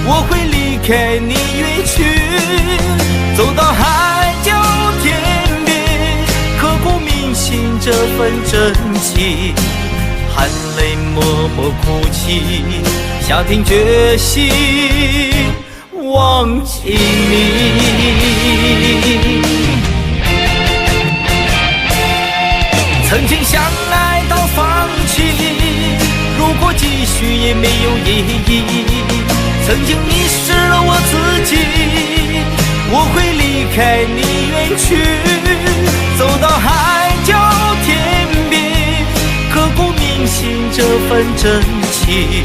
我会离开你远去，走到海角天边，刻骨铭心这份真情，含泪默默哭泣，下定决心忘记你。曾经相爱到放弃，如果继续也没有意义。曾经迷失了我自己，我会离开你远去，走到海角天边，刻骨铭心这份真情，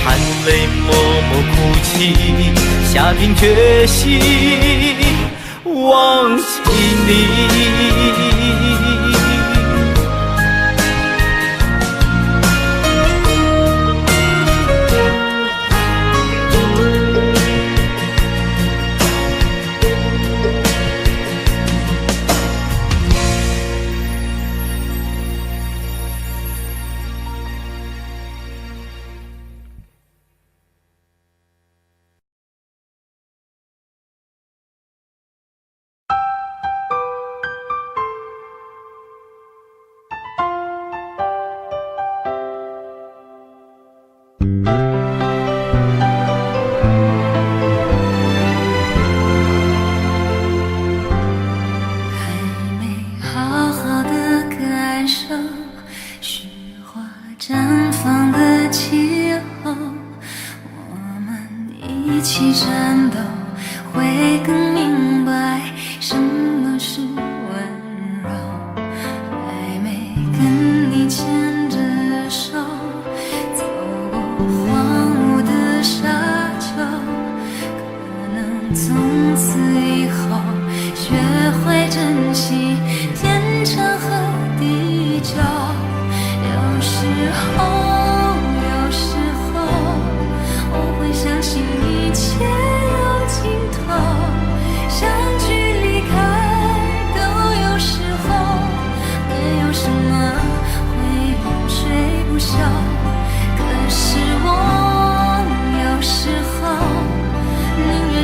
含泪默默哭泣，下定决心忘记你。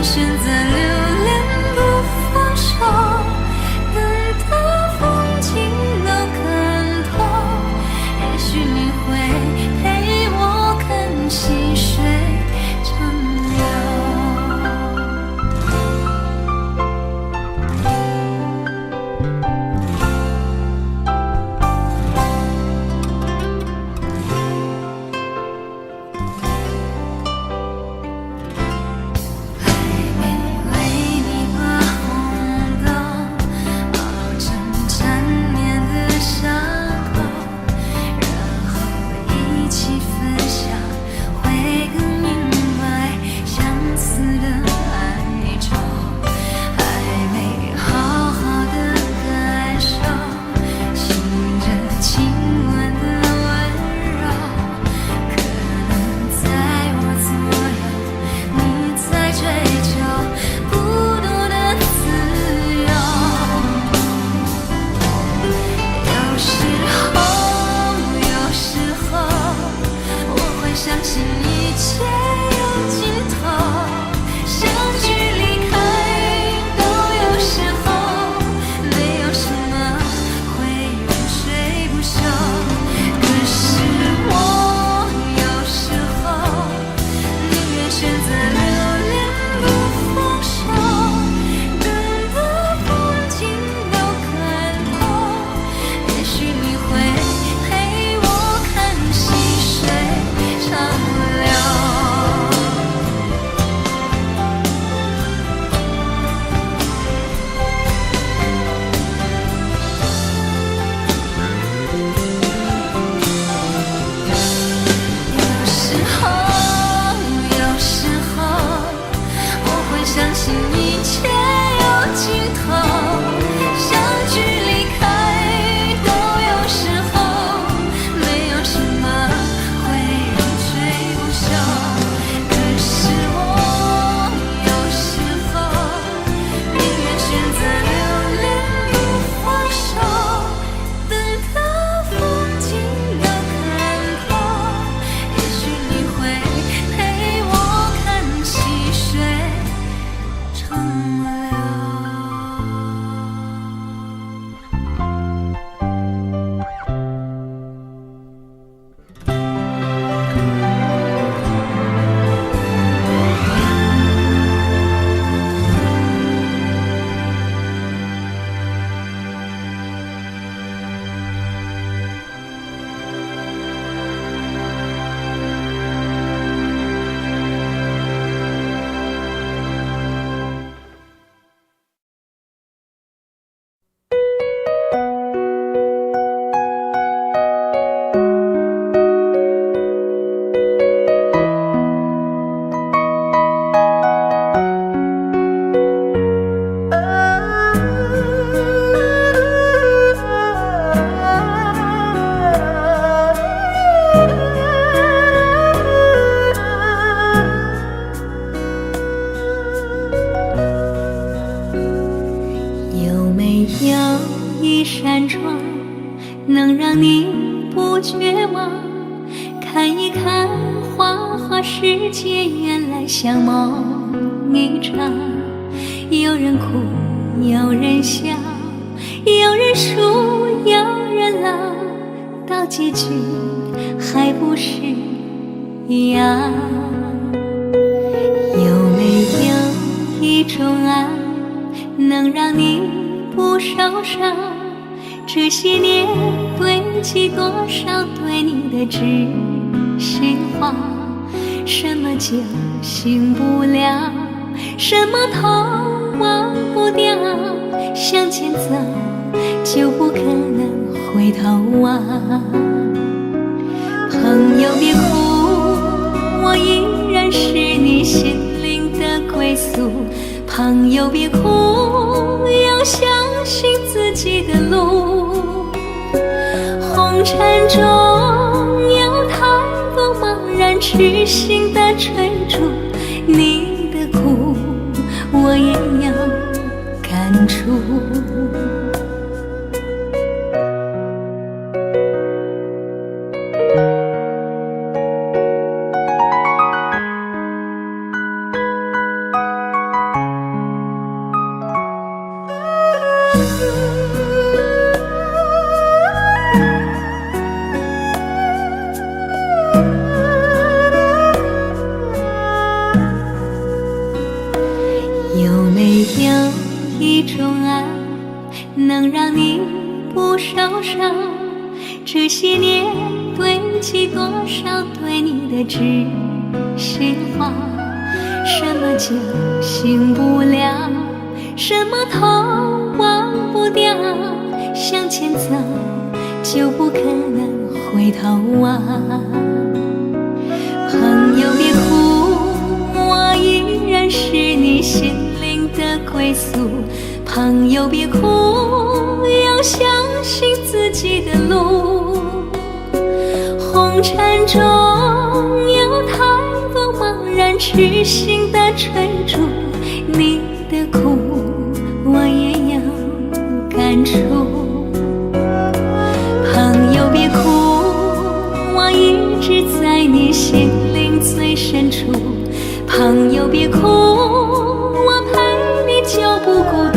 选择留恋不放手，等到风景都看透，也许你会能让你不绝望。看一看花花世界，原来像梦一场。有人哭，有人笑，有人输，有人老，到结局还不是一样。有没有一种爱，能让你不受伤？这些年堆积多少对你的知心话？什么就醒不了，什么痛忘不掉，向前走就不可能回头望。朋友别哭，我依然是你心灵的归宿。朋友别哭，要相信自己的路。红尘中有太多茫然痴心的追逐，你的苦我也有感触。有没有一种爱，能让你不受伤？这些年堆积多少对你的知心话？什么就醒不了，什么痛忘不掉，向前走就不可能回头望。朋友别哭，我依然是你心灵的归宿。朋友别哭，要相信自己的路。红尘中有太多茫然痴心的追逐，你的苦我也有感触。朋友别哭，我一直在你心灵最深处。朋友别哭，我陪你就不孤独。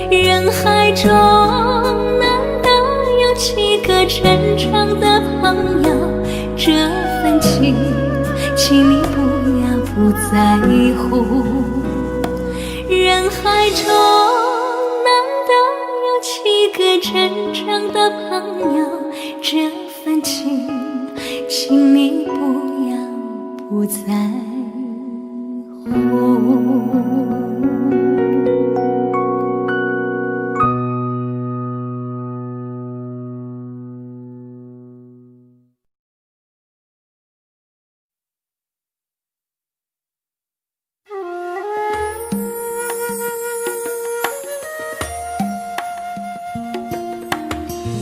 人海中难得有几个真正的朋友，这份情请你不要不在乎。人海中难得有几个真正的朋友，这份情请你不要不在乎。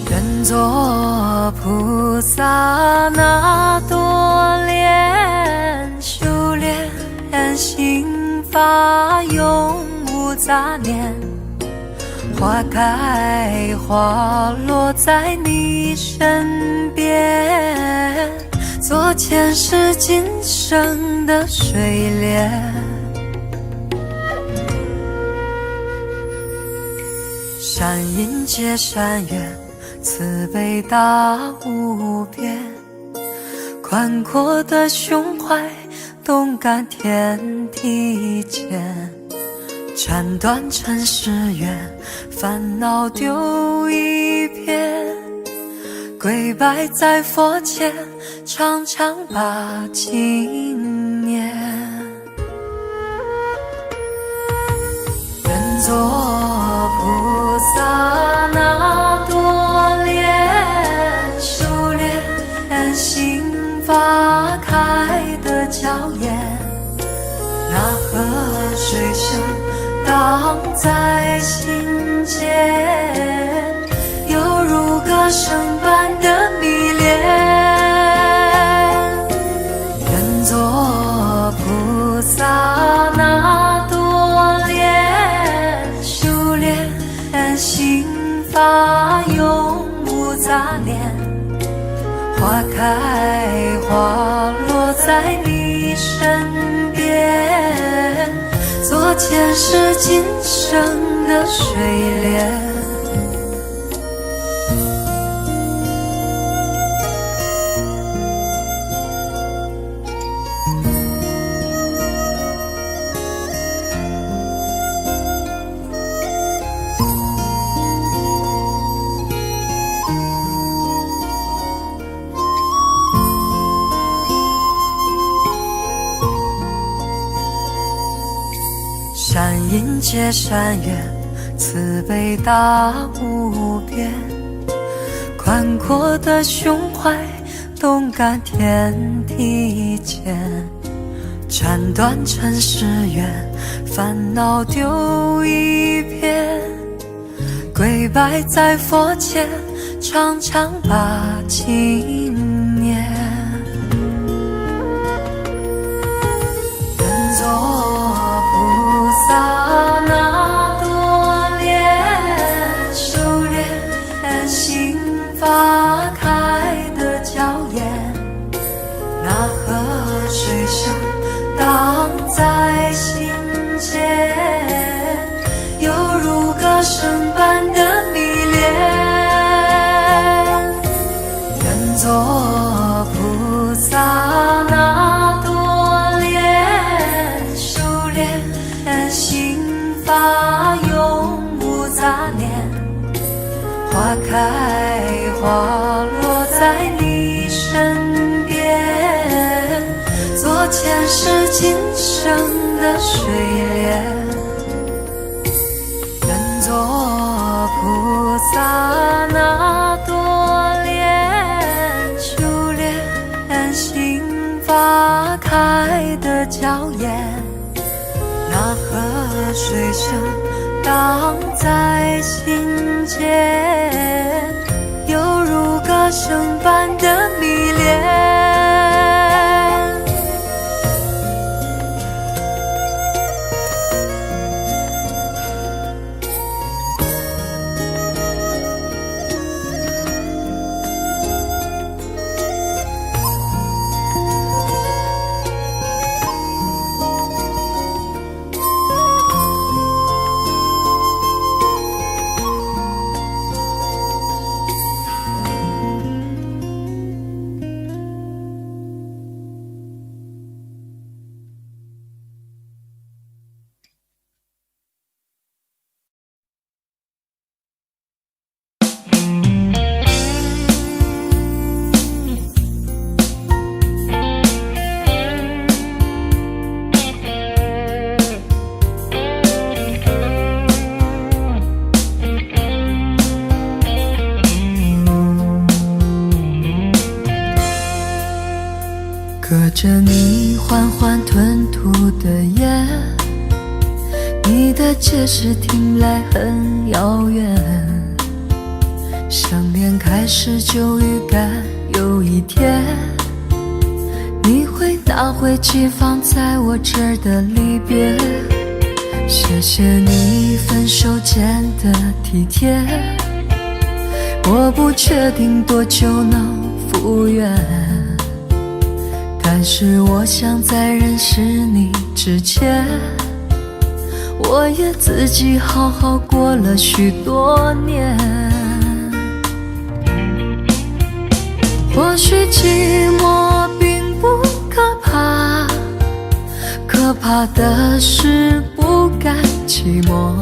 愿做菩萨那朵莲，修炼心法永无杂念。花开花落在你身边，做前世今生的水莲。善因结善缘，慈悲大无边。宽阔的胸怀，动感天地间。斩断尘世缘，烦恼丢一边。跪拜在佛前，常常把经念。愿做菩萨那朵莲，修炼心法开得娇艳。那河水声荡在心间，犹如歌声般的迷恋。愿做菩萨那朵莲，修炼心法永杂念，花开花落在你身边，做前世今生的水莲。山阴接山远，慈悲大无边，宽阔的胸怀，动感天地间，斩断尘世缘，烦恼丢一片，跪拜在佛前，常常把经念。人作菩萨那多莲，修炼心法开的娇艳，那河水声荡在心间，犹如歌声般的迷恋。人作菩萨那多莲，修炼心法永无杂念，花开花落在你身边，做前世今生的水莲。人作菩萨那多莲，修炼心法开的娇艳，那河水声荡在心间，犹如歌声般的迷恋。隔着你缓缓吞吐的烟，你的解释听来很遥远，想念开始就预感有一天你会拿回寄放在我这儿的离别。谢谢你分手前的体贴，我不确定多久能复原，但是我想在认识你之前，我也自己好好过了许多年。或许寂寞并不可怕，可怕的是不甘寂寞，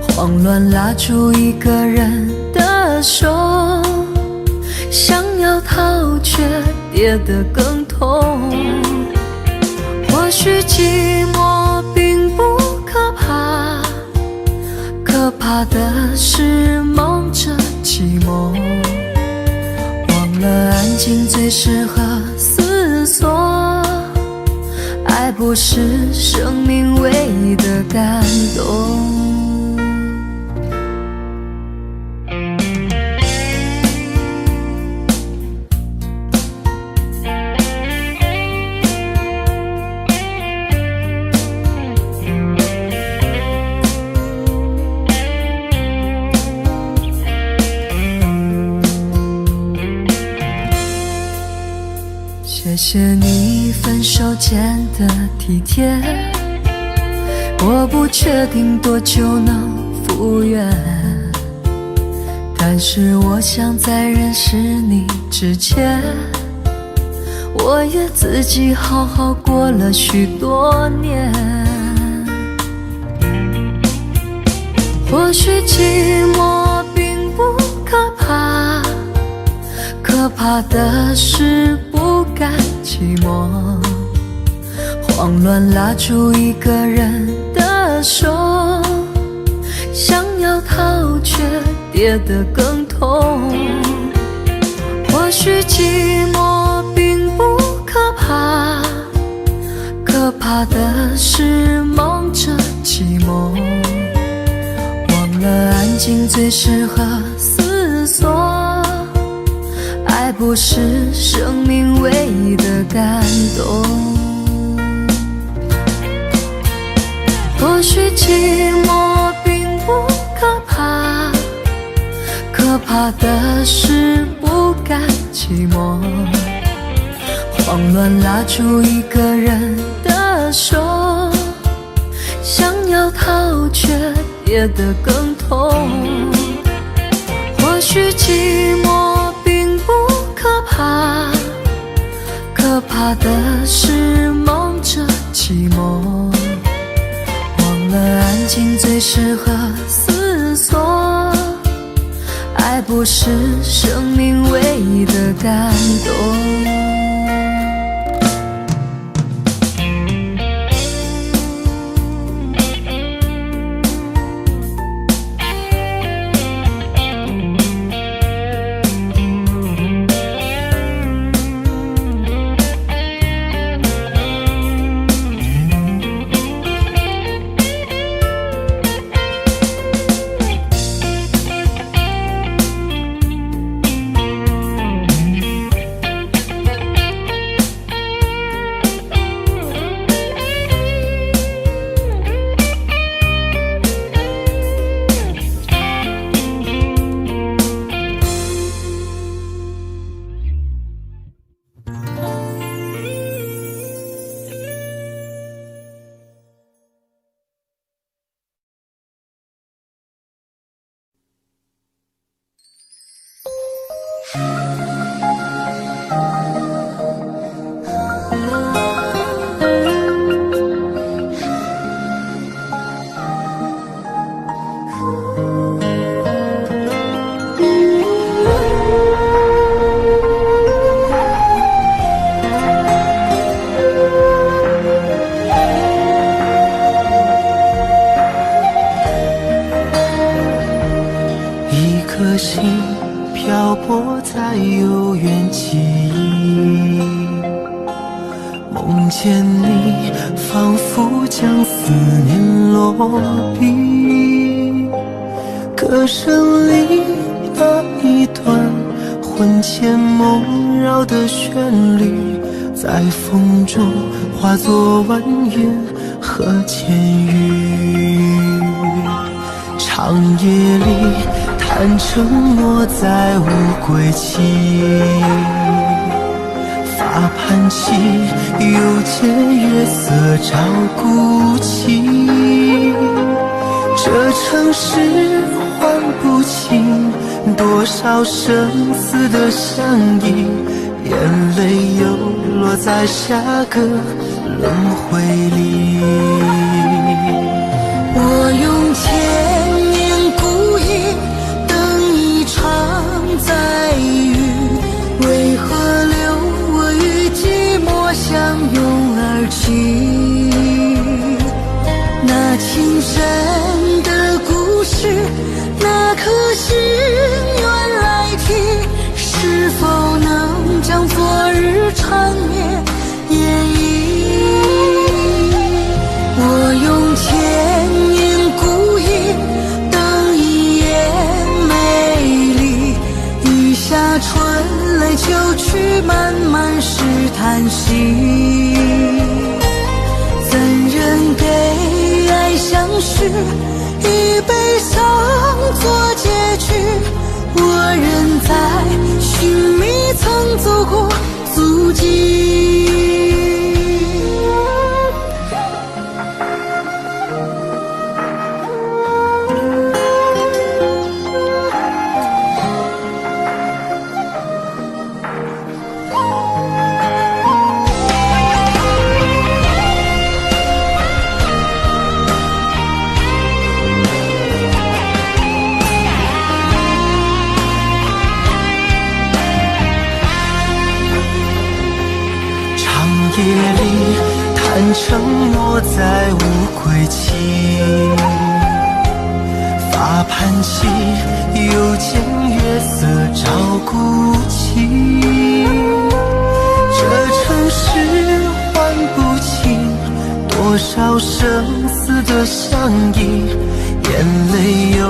慌乱拉住一个人的手，想要逃却跌得更痛。或许寂寞并不可怕，可怕的是忙着寂寞，忘了安静最适合思索，爱不是生命唯一的感动。谢你分手前的体贴，我不确定多久能复原，但是我想在认识你之前，我也自己好好过了许多年。或许寂寞并不可怕，可怕的是不甘寂寞，慌乱拉住一个人的手，想要逃却跌得更痛。或许寂寞并不可怕，可怕的是忙着寂寞，忘了安静最适合思索，爱不是生命唯一的感动。或许寂寞并不可怕，可怕的是不甘寂寞，慌乱拉住一个人的手，想要逃却跌得更痛。或许寂寞并不可怕，可怕的是忙着寂寞，忘了安静最适合思索，爱不是生命唯一的感动。漂泊在悠远记忆，梦见你仿佛将思念落笔，歌声里那一段魂牵梦绕的旋律，在风中化作婉约和千语，长夜里谈承诺再无归期，发盘起又见月色照孤寂，这城市唤不清多少生死的相依，眼泪又落在下个轮回里。我用千年孤影等一场再遇，为何留我与寂寞相拥而泣？那情深的故事，那颗心愿来提，是否能将昨日缠绵演绎？我用千年孤影等一夜美丽，雨下春来秋去，漫漫是叹息。怎人给爱相许，以悲伤做结局？我仍在寻觅曾走过足迹。夜里谈承诺，再无归期。发盘起，又见月色照孤寂。这城市唤不清多少生死的相依，眼泪又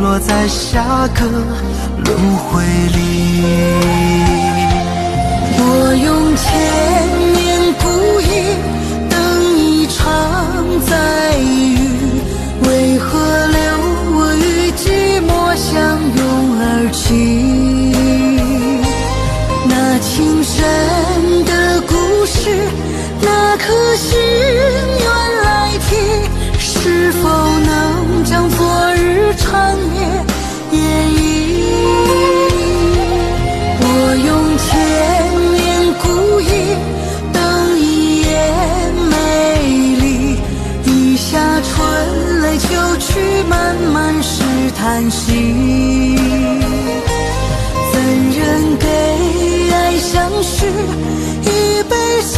落在下个轮回里。我用千年孤影等一场再遇，为何留我与寂寞相拥而去？那情深的故事，那颗心愿来提，是否能将昨日缠绵演绎？我用千年孤影等一夜美丽，一下春来秋去，漫漫是叹息。怎人给爱相许，以悲伤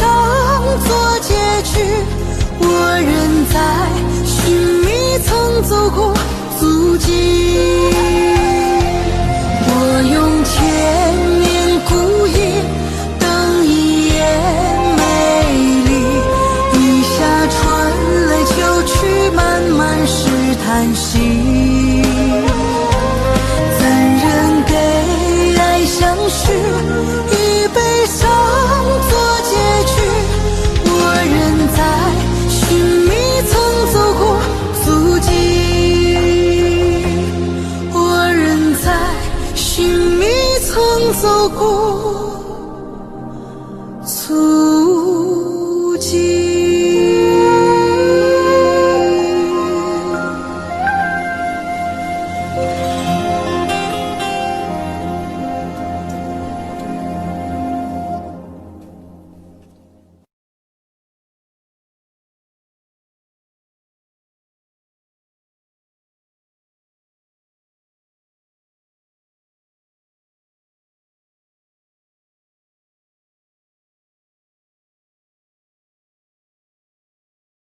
做结局？我仍在寻觅曾走过足迹。我用千年孤影等一夜美丽，一下春来秋去，漫漫是叹息。怎人给爱相许，以悲伤做结局？我仍在寻觅曾走过足迹，我仍在寻觅曾走过足迹。